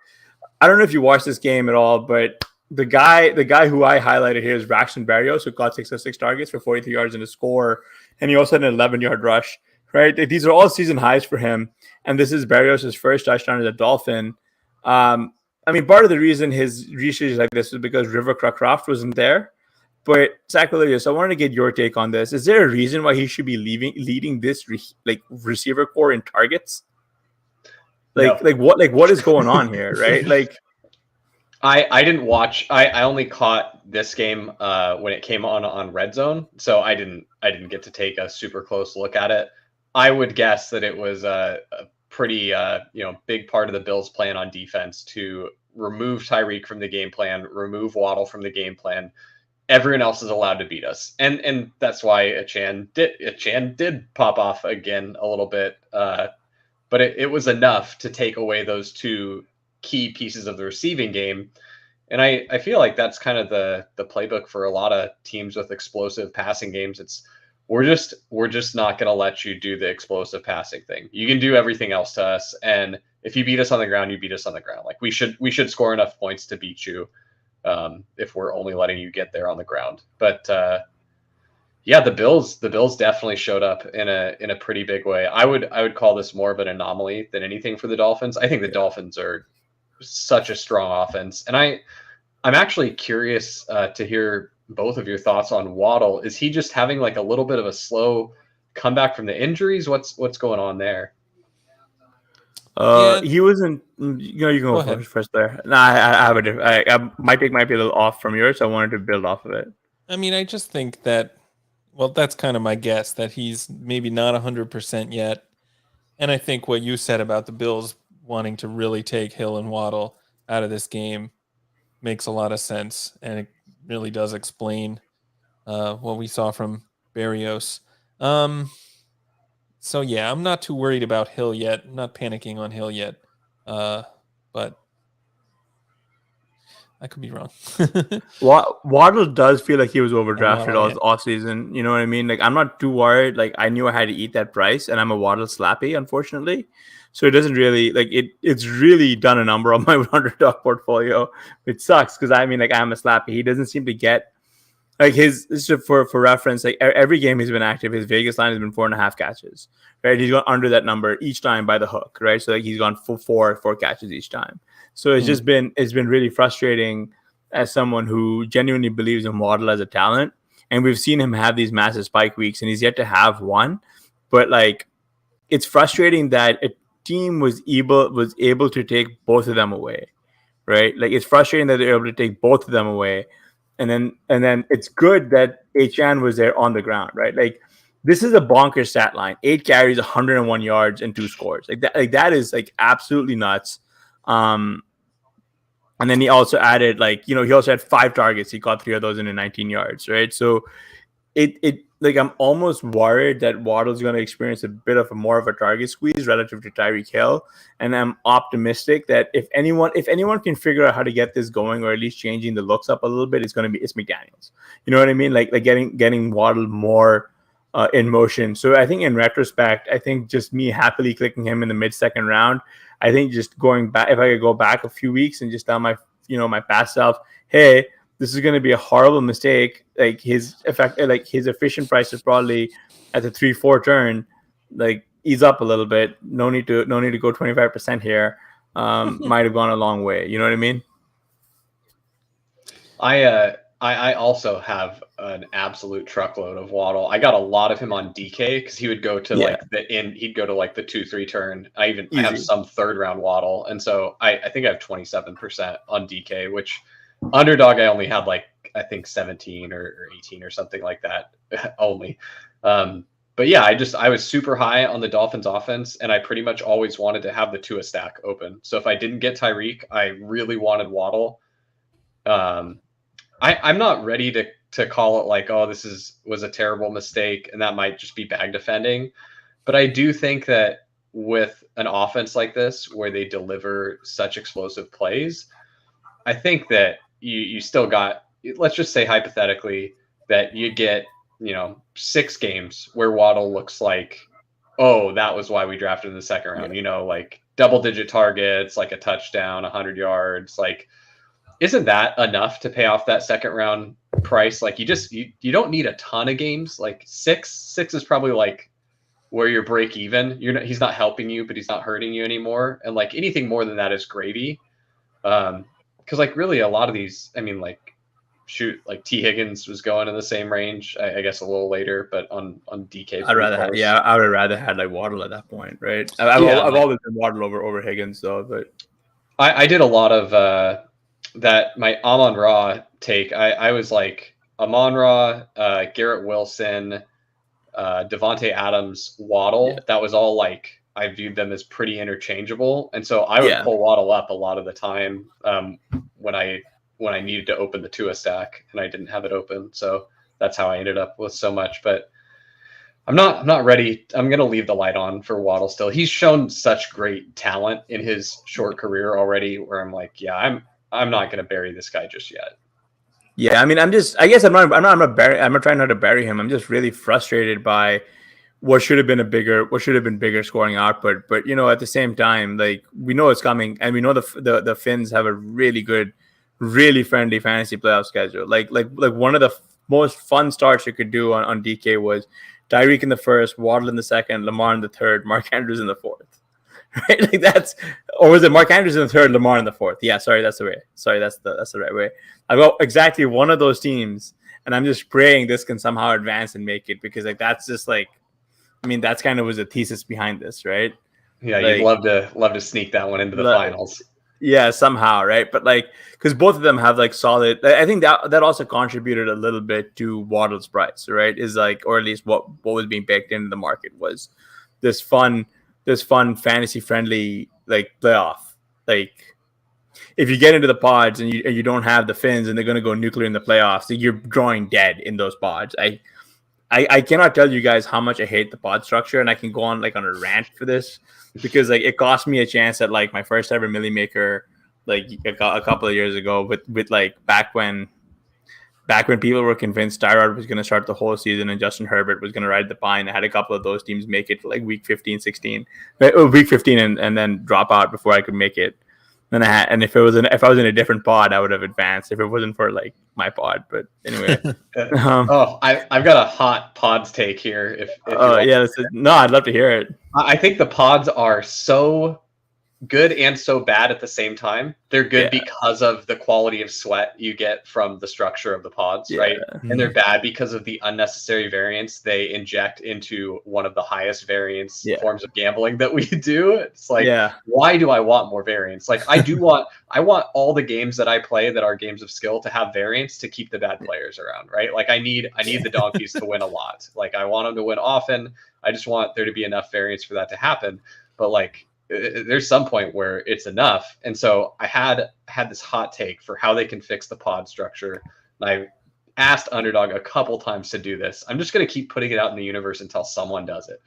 I don't know if you watched this game at all, but the guy who I highlighted here is Braxton Berrios, who caught 6 of 6 targets for 43 yards in a score, and he also had an 11-yard rush. Right, these are all season highs for him, and this is Berrios' first touchdown as a Dolphin. I mean, part of the reason his research is like this is because River Cracroft wasn't there. But Sackreligious, I wanted to get your take on this. Is there a reason why he should be leading this receiver core in targets? What is going on here, right? Like, I didn't watch. I only caught this game when it came on Red Zone, so I didn't get to take a super close look at it. I would guess that it was a pretty big part of the Bills' plan on defense to remove Tyreek from the game plan, remove Waddle from the game plan. Everyone else is allowed to beat us, and that's why Achan did pop off again a little bit, but it was enough to take away those two key pieces of the receiving game. And I feel like that's kind of the playbook for a lot of teams with explosive passing games. It's we're just not going to let you do the explosive passing thing. You can do everything else to us, and if you beat us on the ground, you beat us on the ground. Like we should score enough points to beat you if we're only letting you get there on the ground. But the Bills definitely showed up in a pretty big way. I would call this more of an anomaly than anything for the Dolphins. I think the Dolphins are such a strong offense, and I'm actually curious to hear both of your thoughts on Waddle. Is he just having like a little bit of a slow comeback from the injuries? What's going on there? He wasn't. You can go first there. No, I have a different. My pick might be a little off from yours. So I wanted to build off of it. I mean, I just think that. Well, that's kind of my guess that he's maybe not 100% yet, and I think what you said about the Bills wanting to really take Hill and Waddle out of this game makes a lot of sense, and it really does explain what we saw from Berrios. So yeah, I'm not too worried about Hill yet. I'm not panicking on Hill yet. But I could be wrong. Waddle does feel like he was overdrafted Waddle, yeah. all season. You know what I mean? Like, I'm not too worried. Like, I knew I had to eat that price, and I'm a Waddle slappy, unfortunately. So it doesn't really like it. It's really done a number on my underdog portfolio. It sucks because I mean, like, I'm a slappy. He doesn't seem to get like his. This is for reference. Like every game he's been active, his Vegas line has been 4.5 catches. Right, he's gone under that number each time by the hook. Right, so like he's gone for four catches each time. So it's been really frustrating as someone who genuinely believes in Waddle as a talent. And we've seen him have these massive spike weeks, and he's yet to have one. But like, it's frustrating that a team was able to take both of them away, right? Like, it's frustrating that they're able to take both of them away, and then it's good that Achan was there on the ground, right? Like, this is a bonkers stat line: 8 carries, 101 yards, and 2 scores. Like that is like absolutely nuts. And then he also added, like, you know, he also had 5 targets. He caught 3 of those in 19 yards, right? So it like, I'm almost worried that Waddle's going to experience a bit of more of a target squeeze relative to Tyreek Hill. And I'm optimistic that if anyone can figure out how to get this going, or at least changing the looks up a little bit, it's McDaniels. You know what I mean? Like getting Waddle more in motion. So I think in retrospect, I think just me happily clicking him in the mid-second round, I think just going back, if I could go back a few weeks and just tell my past self, hey, this is going to be a horrible mistake. Like his efficient price is probably at the 3-4 turn. Like, ease up a little bit. No need to go 25% here. Might have gone a long way. You know what I mean? I also have an absolute truckload of Waddle. I got a lot of him on DK because he would go to he'd go to like the 2-3 turn. I have some 3rd round Waddle, and so I think I have 27% on DK, which underdog I only had like I think 17 or 18 or something like that only. But yeah, I was super high on the Dolphins offense, and I pretty much always wanted to have the Tua stack open. So if I didn't get Tyreek, I really wanted Waddle. I'm not ready to call it like, oh, this was a terrible mistake, and that might just be bag defending. But I do think that with an offense like this, where they deliver such explosive plays, I think that you still got, let's just say hypothetically, that you get, 6 games where Waddle looks like, oh, that was why we drafted in the 2nd round, like double-digit targets, like a touchdown, 100 yards, like, isn't that enough to pay off that 2nd round price? Like, you don't need a ton of games. Like 6 is probably like where you're break even. He's not helping you, but he's not hurting you anymore. And like anything more than that is gravy. Because like really a lot of these, I mean, like T Higgins was going in the same range. I guess a little later, but on DK. I would rather had like Waddle at that point, right? I've always been Waddle over Higgins though, but I did a lot of that my Amon-Ra take. I was like Amon-Ra, Garrett Wilson, Devontae Adams, Waddle. Yeah. That was all like, I viewed them as pretty interchangeable. And so I would pull Waddle up a lot of the time when I needed to open the Tua stack and I didn't have it open. So that's how I ended up with so much. But I'm not ready. I'm going to leave the light on for Waddle still. He's shown such great talent in his short career already where I'm like, yeah, I'm not going to bury this guy just yet. Yeah, I mean, I'm not trying not to bury him. I'm just really frustrated by what should have been bigger scoring output. But at the same time, like, we know it's coming, and we know the Finns have a really good, really friendly fantasy playoff schedule. Like one of the most fun starts you could do on DK was Tyreek in the 1st, Waddle in the 2nd, Lamar in the 3rd, Mark Andrews in the 4th. Right, like or was it Mark Andrews in the 3rd, Lamar in the 4th? Yeah, that's the way. That's the right way. I got exactly one of those teams, and I'm just praying this can somehow advance and make it, because like that's just like, I mean, that's kind of was the thesis behind this, right? Yeah, like, you'd love to sneak that one into the finals. Yeah, somehow, right? But like, because both of them have like solid. I think that also contributed a little bit to Waddle's price, right? Is like, or at least what was being baked into the market was this fun fantasy friendly like playoff. Like, if you get into the pods and you don't have the Finns and they're going to go nuclear in the playoffs, you're drawing dead in those pods. I cannot tell you guys how much I hate the pod structure, and I can go on like on a rant for this, because like it cost me a chance at like my first ever Millie Maker like a couple of years ago with like back when people were convinced Tyrod was going to start the whole season and Justin Herbert was going to ride the pine. I had a couple of those teams make it to like week 15, 16, week 15 and then drop out before I could make it. And if I was in a different pod, I would have advanced if it wasn't for like my pod. But anyway, I've got a hot pods take here. If I'd love to hear it. I think the pods are so good and so bad at the same time. They're good because of the quality of sweat you get from the structure of the pods, right? And they're bad because of the unnecessary variance they inject into one of the highest variance forms of gambling that we do. It's like, why do I want more variance? Like I want all the games that I play that are games of skill to have variance to keep the bad players around, right? Like I need the donkeys to win a lot. Like I want them to win often. I just want there to be enough variance for that to happen. But like, there's some point where it's enough. And so I had this hot take for how they can fix the pod structure. And I asked Underdog a couple times to do this. I'm just going to keep putting it out in the universe until someone does it.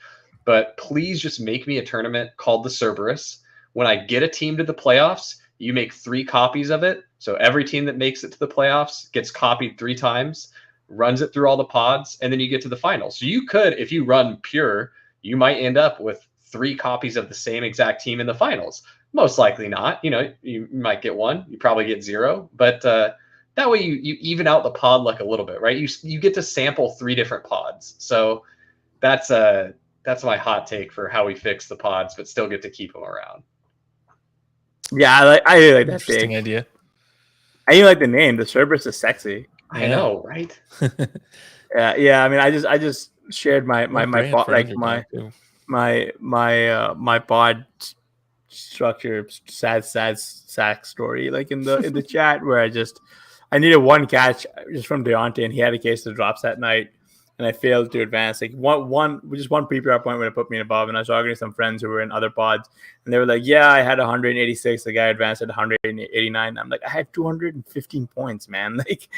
But please just make me a tournament called the Cerberus. When I get a team to the playoffs, you make 3 copies of it. So every team that makes it to the playoffs gets copied 3 times, runs it through all the pods, and then you get to the finals. So you could, if you run pure, you might end up with 3 copies of the same exact team in the finals. Most likely not. You know, you might get 1, you probably get 0, but that way you even out the pod luck a little bit, right? You get to sample 3 different pods. So that's my hot take for how we fix the pods, but still get to keep them around. Yeah, I really like that. Interesting idea. I even like the name. The Cerberus is sexy. I know, right? Yeah. I mean, I just shared my pod structure sad sack story like in the chat where I needed 1 catch just from Deontay and he had a case of drops that night and I failed to advance like one PPR point when it put me above, and I was talking to some friends who were in other pods and they were like, yeah, I had 186, the guy advanced at 189. I'm like, I had 215 points, man. Like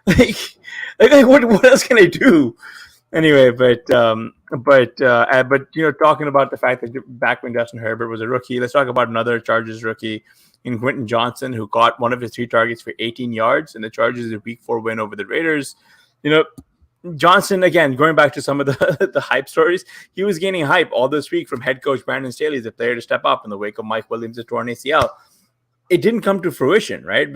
what else can I do? Anyway, but you know, talking about the fact that back when Justin Herbert was a rookie, let's talk about another Chargers rookie in Quentin Johnson, who caught one of his 3 targets for 18 yards in the Chargers' Week 4 win over the Raiders. You know, Johnson, again, going back to some of the hype stories, he was gaining hype all this week from head coach Brandon Staley as a player to step up in the wake of Mike Williams' torn ACL. It didn't come to fruition, right?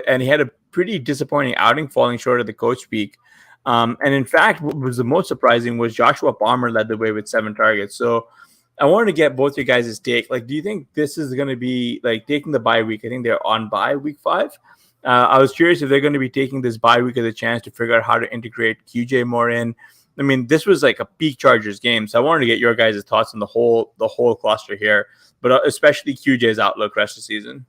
And he had a pretty disappointing outing, falling short of the coach speak. And in fact, what was the most surprising was Joshua Palmer led the way with 7 targets. So I wanted to get both your guys' take. Like, do you think this is going to be like taking the bye week? I think they're on bye week 5. I was curious if they're going to be taking this bye week as a chance to figure out how to integrate QJ more in. I mean, this was like a peak Chargers game. So I wanted to get your guys' thoughts on the whole cluster here, but especially QJ's outlook rest of the season.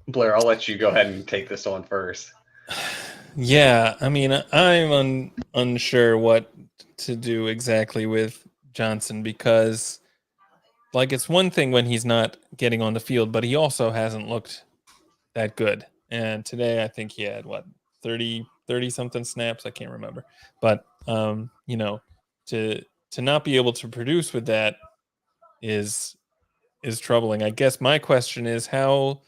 Blair, I'll let you go ahead and take this one first. Yeah, I mean, I'm unsure what to do exactly with Johnson because, like, it's one thing when he's not getting on the field, but he also hasn't looked that good. And today I think he had, 30-something snaps? I can't remember. But, you know, to not be able to produce with that is troubling. I guess my question is, how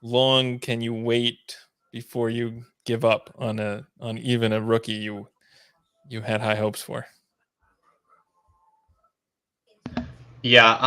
long can you wait before you give up on even a rookie you had high hopes for? Yeah,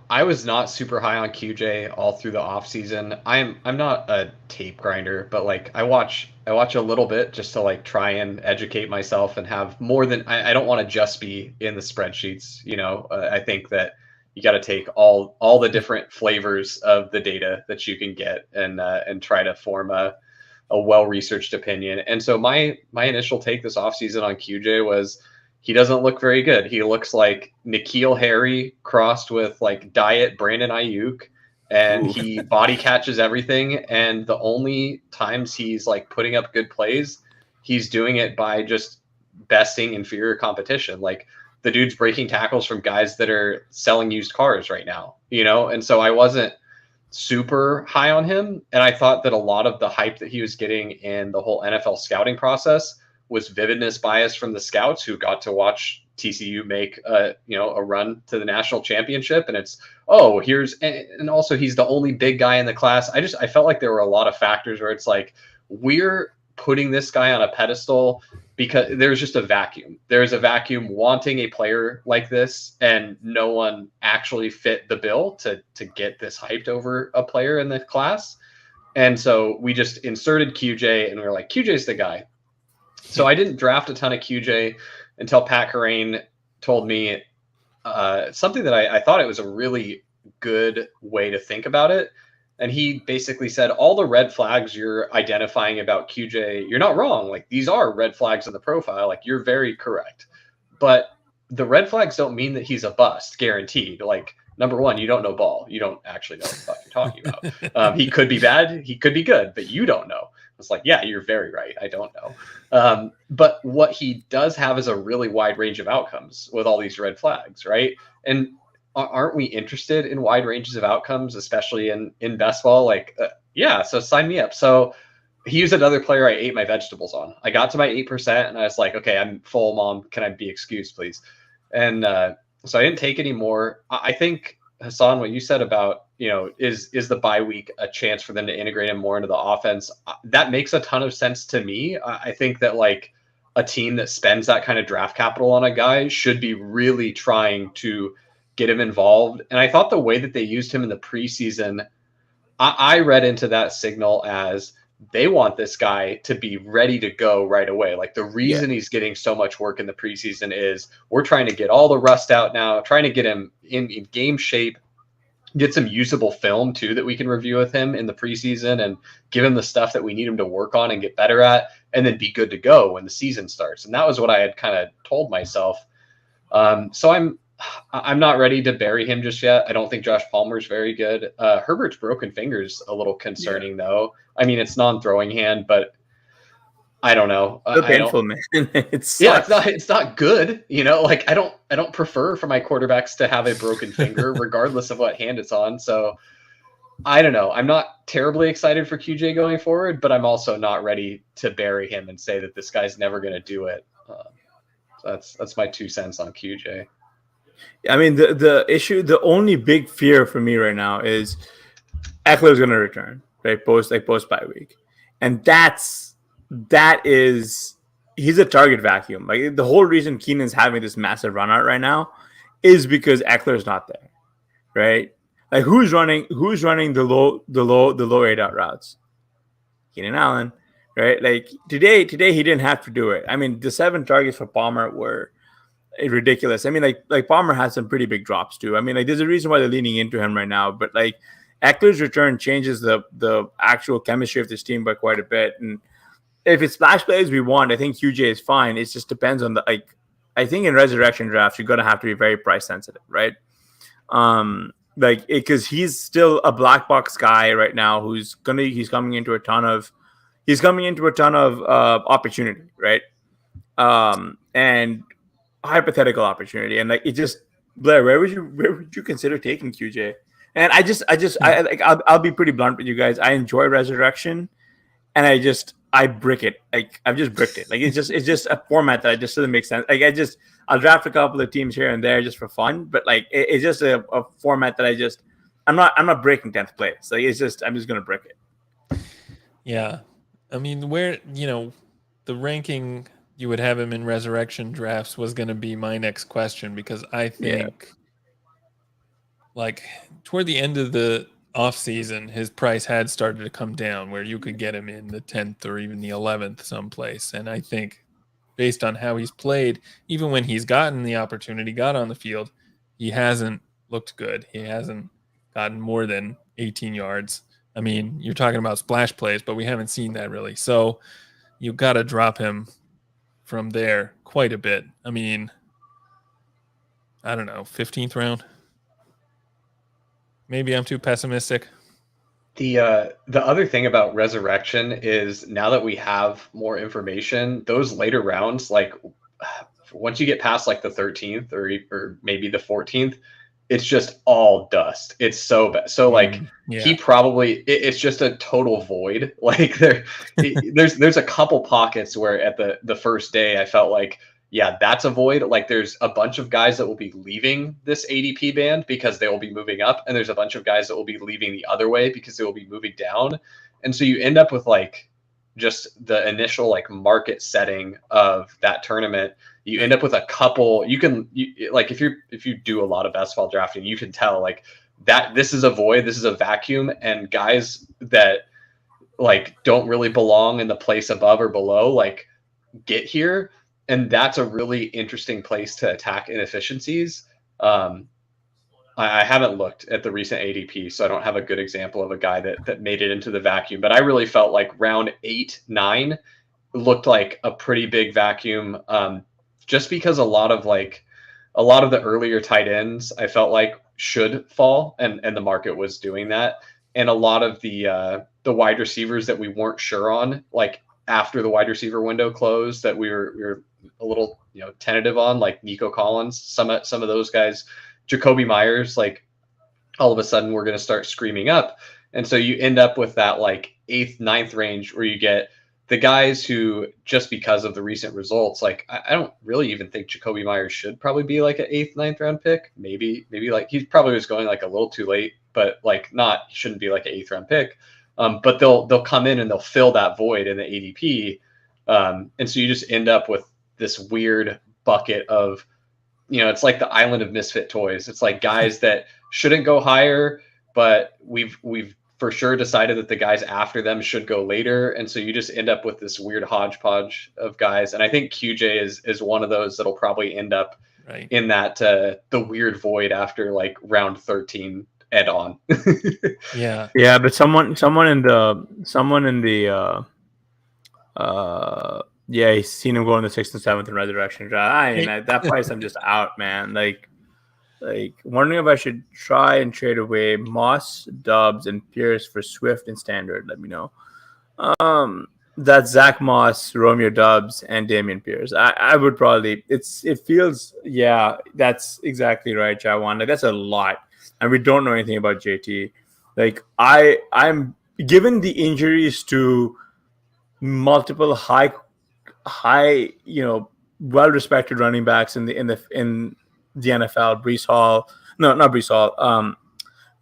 I was not super high on QJ all through the offseason. I'm not a tape grinder, but like I watch a little bit just to like try and educate myself and have more than I don't want to just be in the spreadsheets. You know, I think that you got to take all the different flavors of the data that you can get and try to form a well-researched opinion. And so my initial take this offseason on QJ was he doesn't look very good. He looks like N'Keal Harry crossed with like diet Brandon Ayuk, and he body catches everything. And the only times he's like putting up good plays, he's doing it by just besting inferior competition. Like the dude's breaking tackles from guys that are selling used cars right now, you know? And so I wasn't super high on him. And I thought that a lot of the hype that he was getting in the whole NFL scouting process was vividness bias from the scouts who got to watch TCU make a run to the national championship, and it's and also he's the only big guy in the class. I felt like there were a lot of factors where it's like we're putting this guy on a pedestal because there's just a vacuum. There's a vacuum wanting a player like this, and no one actually fit the bill to get this hyped over a player in the class. And so we just inserted QJ, and we were like, QJ's the guy. So I didn't draft a ton of QJ until Pat Carrain told me something that I thought it was a really good way to think about it. And he basically said, all the red flags you're identifying about QJ, you're not wrong. Like, these are red flags in the profile. Like, you're very correct. But the red flags don't mean that he's a bust, guaranteed. Like, number one, you don't know ball. You don't actually know what the fuck you're talking about. He could be bad. He could be good, but you don't know. It's like, yeah, you're very right. I don't know. But what he does have is a really wide range of outcomes with all these red flags, right? And aren't we interested in wide ranges of outcomes, especially in best ball? Like, yeah, so sign me up. So he was another player I ate my vegetables on. I got to my 8% and I was like, okay, I'm full, Mom. Can I be excused, please? And so I didn't take any more. I think, Hasan, what you said about, is the bye week a chance for them to integrate him more into the offense? That makes a ton of sense to me. I think that like a team that spends that kind of draft capital on a guy should be really trying to get him involved. And I thought the way that they used him in the preseason, I read into that signal as they want this guy to be ready to go right away. Like, the reason he's getting so much work in the preseason is we're trying to get all the rust out now, trying to get him in game shape, get some usable film too that we can review with him in the preseason and give him the stuff that we need him to work on and get better at, and then be good to go when the season starts. And that was what I had kind of told myself. So I'm not ready to bury him just yet. I don't think Josh Palmer's very good. Herbert's broken finger's a little concerning though. I mean, it's non-throwing hand, but I don't know. So painful, man. It's not good. Like I don't prefer for my quarterbacks to have a broken finger, regardless of what hand it's on. So I don't know. I'm not terribly excited for QJ going forward, but I'm also not ready to bury him and say that this guy's never going to do it. So that's my 2 cents on QJ. I mean, the only big fear for me right now is Eckler's going to return, right? Post bye week, and he's a target vacuum. Like, the whole reason Keenan's having this massive run out right now is because Eckler's not there, right? Like, who's running the low 8 out routes? Keenan Allen, right? Like, today he didn't have to do it. I mean, the 7 targets for Palmer were ridiculous. I mean, like Palmer has some pretty big drops too. I mean, like, there's a reason why they're leaning into him right now, but like Eckler's return changes the actual chemistry of this team by quite a bit. And if it's splash plays we want, I think QJ is fine. It just depends on I think in resurrection drafts, you're going to have to be very price sensitive, right? Because he's still a black box guy right now he's coming into a ton of opportunity, right? And hypothetical opportunity, and like, it just, Blair, where would you consider taking QJ? And I'll be pretty blunt with you guys. I enjoy resurrection, and I brick it. Like, I've just bricked it. Like, it's just a format that just doesn't make sense. Like, I'll draft a couple of teams here and there just for fun, but like, it's just a format that I'm not breaking 10th place. Like, I'm just gonna brick it. Yeah, I mean, where the ranking you would have him in resurrection drafts was going to be my next question, because I think like toward the end of the offseason, his price had started to come down where you could get him in the 10th or even the 11th someplace. And I think based on how he's played, even when he's gotten the opportunity, got on the field, he hasn't looked good. He hasn't gotten more than 18 yards. I mean, you're talking about splash plays, but we haven't seen that really. So you got to drop him from there quite a bit. I mean, I don't know, 15th round. Maybe I'm too pessimistic. The other thing about resurrection is, now that we have more information, those later rounds, like once you get past like the 13th or maybe the 14th, it's just all dust. It's so bad. So like he probably, it's just a total void. Like there's a couple pockets where at the first day I felt like yeah, that's a void. Like there's a bunch of guys that will be leaving this ADP band because they will be moving up, and there's a bunch of guys that will be leaving the other way because they will be moving down. And so you end up with like just the initial like market setting of that tournament. You end up with a couple. Like if you do a lot of best ball drafting, you can tell like that this is a void, this is a vacuum, and guys that like don't really belong in the place above or below like get here, and that's a really interesting place to attack inefficiencies. I haven't looked at the recent ADP, so I don't have a good example of a guy that made it into the vacuum, but I really felt like round 8, 9 looked like a pretty big vacuum, just because a lot of the earlier tight ends I felt like should fall, and the market was doing that, and a lot of the wide receivers that we weren't sure on, like after the wide receiver window closed, that we were a little tentative on, like Nico Collins, some of those guys. Jacoby Myers, like all of a sudden we're going to start screaming up. And so you end up with that like 8th, 9th range where you get the guys who, just because of the recent results, like I don't really even think Jacoby Myers should probably be like an 8th, 9th round pick. Maybe like he probably was going like a little too late, but like he shouldn't be like an 8th round pick. But they'll come in and they'll fill that void in the ADP. And so you just end up with this weird bucket of, it's like the island of misfit toys. It's like guys that shouldn't go higher, but we've for sure decided that the guys after them should go later. And so you just end up with this weird hodgepodge of guys. And I think QJ is one of those that'll probably end up in that the weird void after like round 13 and on. Yeah. Yeah, but someone in the yeah, he's seen him go in the 6th and 7th in resurrection draft. I mean, at that price, I'm just out, man. Like wondering if I should try and trade away Moss, Dubs, and Pierce for Swift and Standard. Let me know. That's Zach Moss, Romeo Dubs, and Damian Pierce. I would probably. It feels, yeah, that's exactly right, Jawan. Like that's a lot, and we don't know anything about JT. Like I'm given the injuries to multiple high, well-respected running backs in the NFL. Breece Hall, no, not Breece Hall.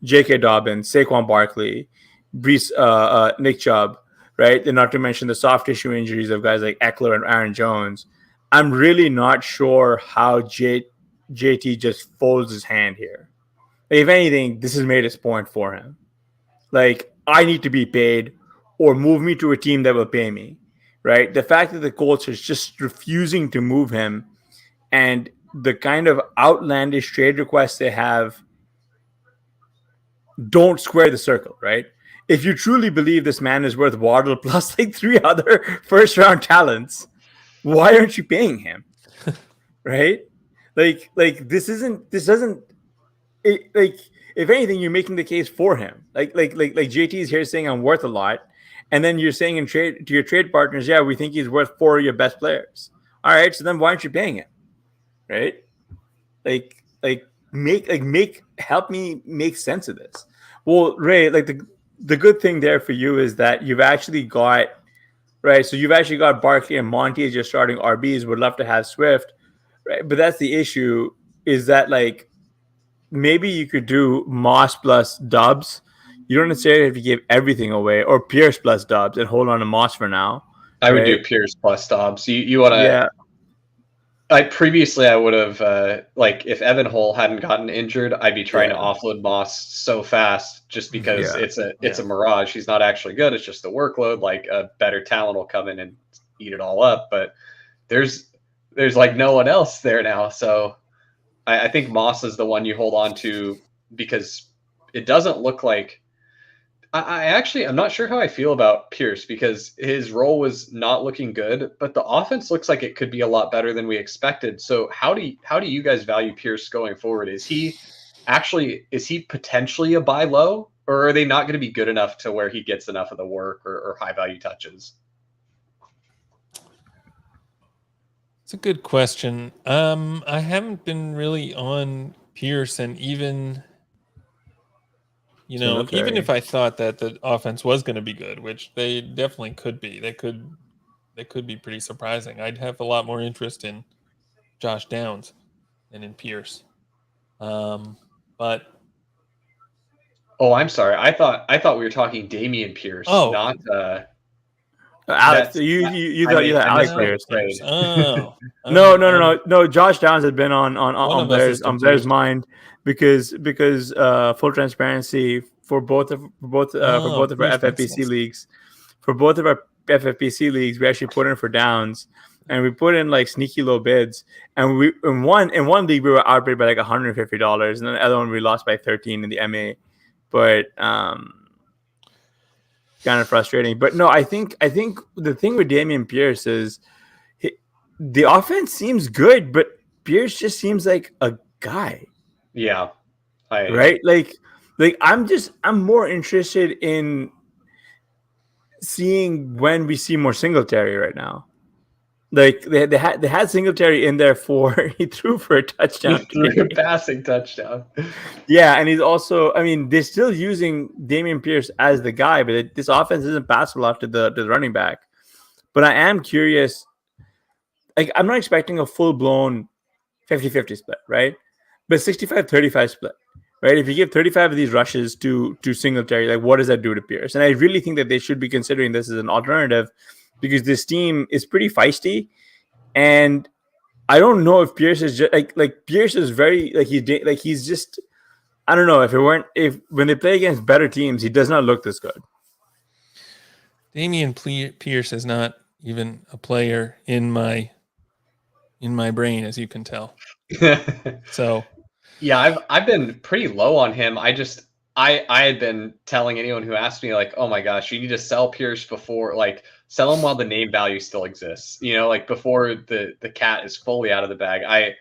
J.K. Dobbins, Saquon Barkley, Nick Chubb, right? And not to mention the soft tissue injuries of guys like Eckler and Aaron Jones. I'm really not sure how JT just folds his hand here. If anything, this has made his point for him. Like, I need to be paid, or move me to a team that will pay me, right? The fact that the Colts is just refusing to move him, and the kind of outlandish trade requests they have don't square the circle, right? If you truly believe this man is worth Waddle plus like 3 other first-round talents, why aren't you paying him, right? Like this doesn't. If anything, you're making the case for him. Like JT is here saying I'm worth a lot, and then you're saying to your trade partners, yeah, we think he's worth 4 of your best players. All right, so then why aren't you paying him, right? Help me make sense of this. Well, Ray, like the good thing there for you is that you've actually got so you've actually got Barkley and Monty as your starting RBs. Would love to have Swift, right? But that's the issue, is that like maybe you could do Moss plus Dubs. You don't necessarily have to give everything away, or Pierce plus Dubs and hold on to Moss for now. I would do Pierce plus Dobbs. You want to? Yeah. I would have like if Evan Hull hadn't gotten injured, I'd be trying to offload Moss so fast just because it's a mirage. He's not actually good. It's just the workload. Like a better talent will come in and eat it all up. But there's like no one else there now. So I think Moss is the one you hold on to, because it doesn't look like. I'm not sure how I feel about Pierce, because his role was not looking good, but the offense looks like it could be a lot better than we expected. So how do you guys value Pierce going forward? Is he potentially a buy low, or are they not going to be good enough to where he gets enough of the work or high value touches? It's a good question. I haven't been really on Pierce, and even even if I thought that the offense was going to be good, which they definitely could be, they could be pretty surprising. I'd have a lot more interest in Josh Downs than in Pierce. But I'm sorry. I thought we were talking Damian Pierce, not Alex, that's you I thought you made had I Alex misspoke Pierce. trade. Oh, No. Josh Downs had been One on of us is Blair's confused. mind because full transparency for both of our Pierce makes FFPC sense. leagues, for both of our FFPC leagues, we actually put in for Downs, and we put in like sneaky low bids, and we in one league we were outbid by like $150, and then the other one we lost by 13 in the MA, but kind of frustrating. But no, I think the thing with Damian Pierce is the offense seems good, but Pierce just seems like a guy. Yeah. Right? Like I'm more interested in seeing when we see more Singletary right now. Like they had Singletary in there he threw for a touchdown. A passing touchdown. Yeah, and he's also, I mean, they're still using Damian Pierce as the guy, but this offense isn't passing a lot to the running back. But I am curious. Like, I'm not expecting a full-blown 50-50 split, right? But 65-35 split, right? If you give 35 of these rushes to Singletary, like, what does that do to Pierce? And I really think that they should be considering this as an alternative because this team is pretty feisty, and I don't know if Pierce is just like Pierce is very he's just, I don't know, if when they play against better teams, he does not look this good. Damian Pierce is not even a player in my brain, as you can tell. So yeah, I've been pretty low on him. I had been telling anyone who asked me, like, oh my gosh, you need to sell Pierce before, like, sell him while the name value still exists. Like before the cat is fully out of the bag. I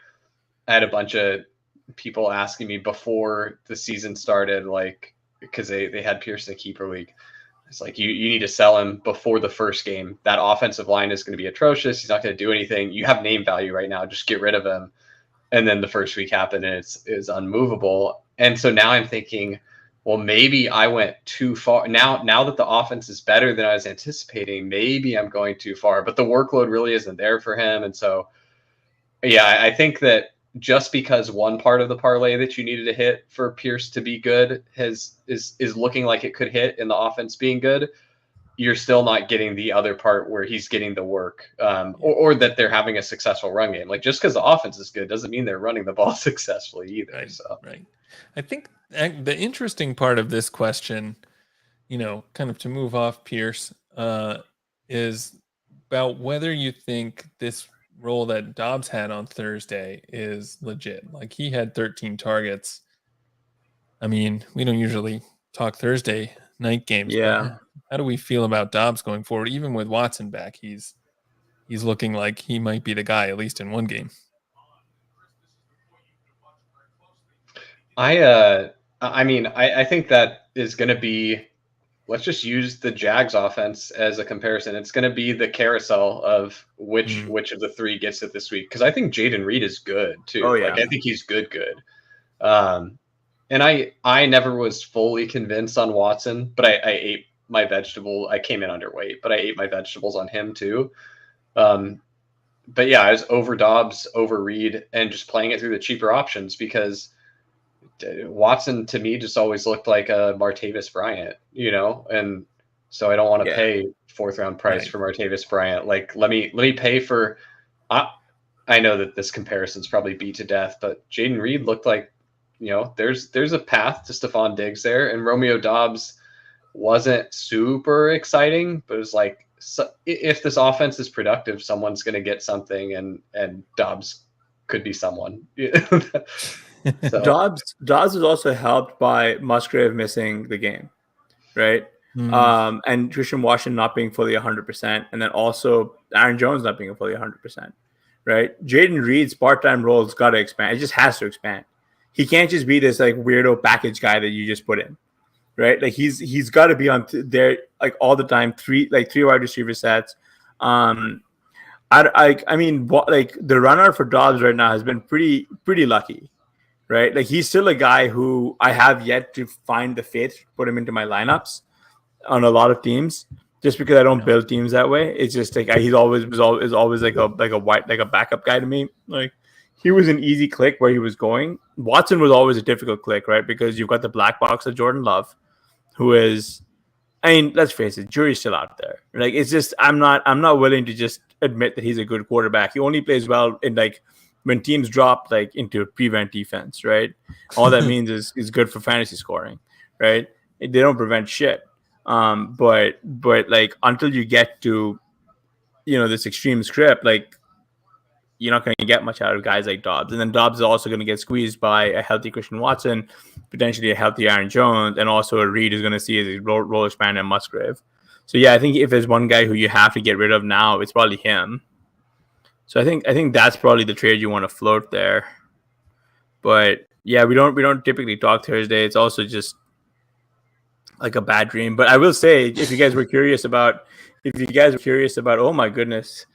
had a bunch of people asking me before the season started, like, because they had Pierce in a keeper league. It's like, you need to sell him before the first game. That offensive line is going to be atrocious. He's not going to do anything. You have name value right now. Just get rid of him. And then the first week happened and it's unmovable. And so now I'm thinking, well, maybe I went too far. Now that the offense is better than I was anticipating, maybe I'm going too far. But the workload really isn't there for him. And so, yeah, I think that just because one part of the parlay that you needed to hit for Pierce to be good is looking like it could hit in the offense being good, you're still not getting the other part where he's getting the work, or that they're having a successful run game. Like, just because the offense is good doesn't mean they're running the ball successfully either. Right, so right. I think the interesting part of this question, kind of to move off Pierce, is about whether you think this role that Dobbs had on Thursday is legit. Like, he had 13 targets. I mean, we don't usually talk Thursday night games. Yeah. How do we feel about Dobbs going forward? Even with Watson back, he's looking like he might be the guy, at least in one game. I think that is going to be, let's just use the Jags offense as a comparison. It's going to be the carousel of which of the three gets it this week. Because I think Jaden Reed is good too. Oh, yeah. Like, I think he's good. And I never was fully convinced on Watson, but I ate my vegetable. I came in underweight, but I ate my vegetables on him too. But yeah, I was over Dobbs, over Reed, and just playing it through the cheaper options because Watson to me just always looked like a Martavis Bryant, and so I don't want to pay 4th round price for Martavis Bryant. Like, let me pay for. I know that this comparison's probably beat to death, but Jaden Reed looked like, there's a path to Stephon Diggs there, and Romeo Dobbs wasn't super exciting, but it was like, if this offense is productive, someone's going to get something, and Dobbs could be someone. So. Dobbs was also helped by Musgrave missing the game, right? And Christian Washington not being fully 100%, and then also Aaron Jones not being fully 100%, right? Jaden Reed's part-time role's got to expand. It just has to expand. He can't just be this like weirdo package guy that you just put in, right? Like, he's got to be on there like all the time. Three wide receiver sets. I mean, like, the runner for Dobbs right now has been pretty lucky. Right, like, he's still a guy who I have yet to find the faith to put him into my lineups on a lot of teams, just because I don't build teams that way. It's just like he's always like a backup guy to me. Like, he was an easy click where he was going. Watson was always a difficult click, right? Because you've got the black box of Jordan Love, who is, I mean, let's face it, jury's still out there. Like, it's just I'm not willing to just admit that he's a good quarterback. He only plays well in like when teams drop like into prevent defense, right? All that means is good for fantasy scoring, right? They don't prevent shit. But like until you get to, you know, this extreme script, like you're not going to get much out of guys like Dobbs. And then Dobbs is also going to get squeezed by a healthy Christian Watson, potentially a healthy Aaron Jones, and also a Reed is going to see his roller span and Musgrave. So yeah, I think if there's one guy who you have to get rid of now, it's probably him. So I think that's probably the trade you want to float there. But yeah, we don't typically talk Thursday. It's also just like a bad dream. But I will say, if you guys were curious about, oh my goodness,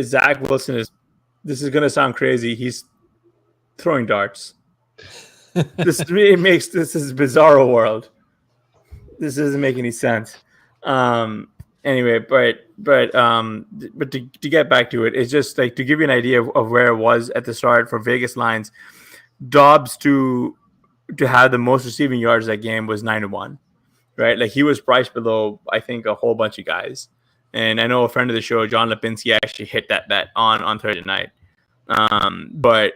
Zach Wilson this is gonna sound crazy. He's throwing darts. This really makes this is bizarro world. This doesn't make any sense. Anyway, but to get back to it, it's just like to give you an idea of where it was at the start for Vegas lines. Dobbs to have the most receiving yards that game was 9-1, right? Like he was priced below, I think, a whole bunch of guys. And I know a friend of the show, John Lipinski, actually hit that bet on Thursday night. But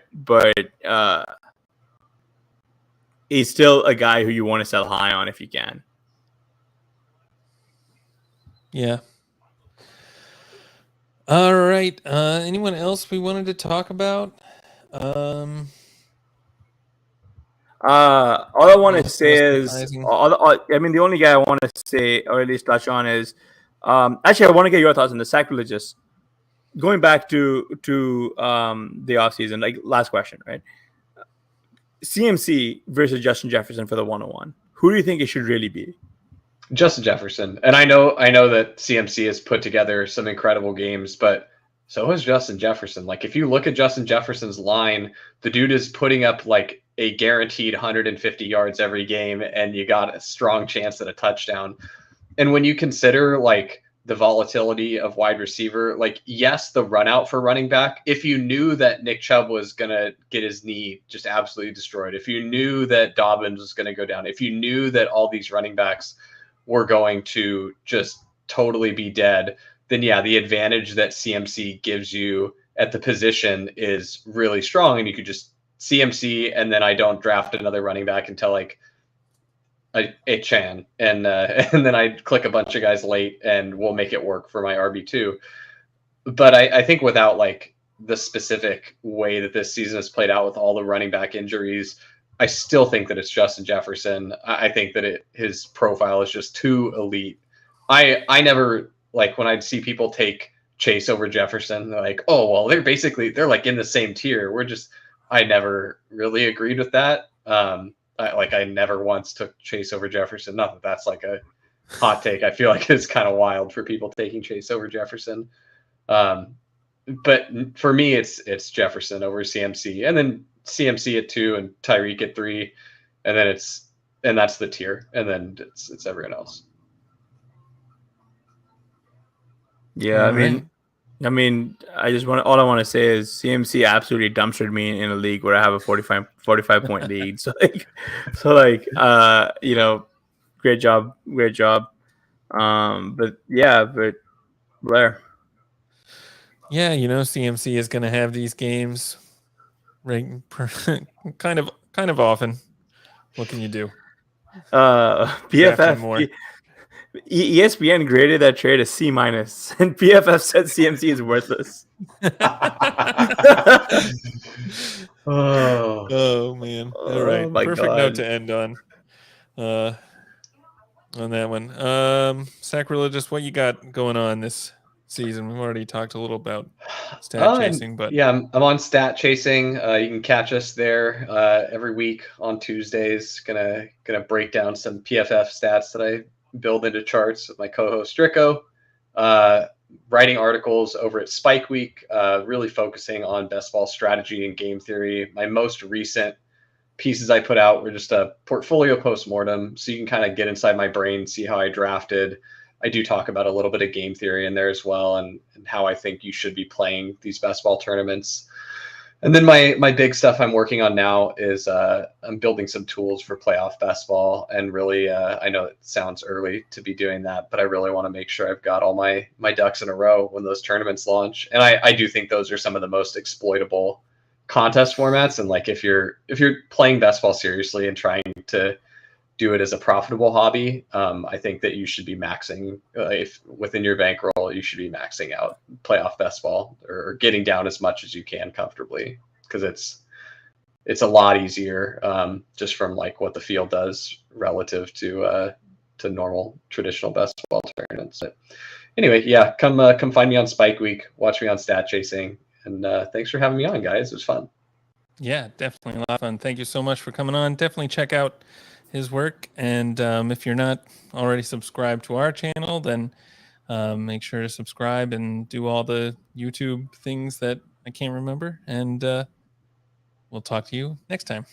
he's still a guy who you want to sell high on if you can. Yeah. All right. Anyone else we wanted to talk about? All I want to say is, I mean, the only guy I want to say, or at least touch on, is actually I want to get your thoughts on the Sackreligious. Going back to the offseason, like last question, right? CMC versus Justin Jefferson for the 101. Who do you think it should really be? Justin Jefferson. And I know that CMC has put together some incredible games, but so has Justin Jefferson. Like if you look at Justin Jefferson's line, the dude is putting up like a guaranteed 150 yards every game, and you got a strong chance at a touchdown. And when you consider like the volatility of wide receiver, like yes, the run out for running back, if you knew that Nick Chubb was going to get his knee just absolutely destroyed, if you knew that Dobbins was going to go down, if you knew that all these running backs were going to just totally be dead, then yeah, the advantage that CMC gives you at the position is really strong. And you could just CMC, and then I don't draft another running back until like a Chan, and then I click a bunch of guys late, and we'll make it work for my RB2. But I think without like the specific way that this season has played out with all the running back injuries, I still think that it's Justin Jefferson. I think that his profile is just too elite. I never, like when I'd see people take Chase over Jefferson, they're like, oh, well, they're like in the same tier. I never really agreed with that. I never once took Chase over Jefferson. Not that that's like a hot take. I feel like it's kind of wild for people taking Chase over Jefferson. But for me, it's Jefferson over CMC, and then CMC at 2 and Tyreek at 3, and then that's the tier, and then it's everyone else. Yeah, I mean, all I want to say is CMC absolutely dumpstered me in a league where I have a 45 point lead. So you know, great job. But Blair. Yeah, you know, CMC is going to have these games kind of often. What can you do? PFF ESPN graded that trade a C-, and PFF said CMC is worthless. Oh man! All right, perfect note to end on that one. Sackreligious, what you got going on this season? We've already talked a little about stat chasing, but yeah, I'm on stat chasing. You can catch us there every week on Tuesdays. Gonna break down some PFF stats that I build into charts with my co-host Drico. Writing articles over at Spike Week, really focusing on best ball strategy and game theory. My most recent pieces I put out were just a portfolio postmortem, so you can kind of get inside my brain, see how I drafted, I do talk about a little bit of game theory in there as well, and how I think you should be playing these best ball tournaments. And then my big stuff I'm working on now is I'm building some tools for playoff best ball, and really I know it sounds early to be doing that, but I really want to make sure I've got all my ducks in a row when those tournaments launch. And I do think those are some of the most exploitable contest formats. And like if you're playing best ball seriously and trying to do it as a profitable hobby, I think that you should be maxing, if within your bankroll, you should be maxing out playoff best ball, or getting down as much as you can comfortably, because it's a lot easier, just from like what the field does relative to normal traditional best ball tournaments. But anyway, yeah, come find me on Spike Week, watch me on Stat Chasing, and thanks for having me on, guys. It was fun. Yeah, definitely a lot of fun. Thank you so much for coming on. Definitely check out his work. And if you're not already subscribed to our channel, then make sure to subscribe and do all the YouTube things that I can't remember. And we'll talk to you next time.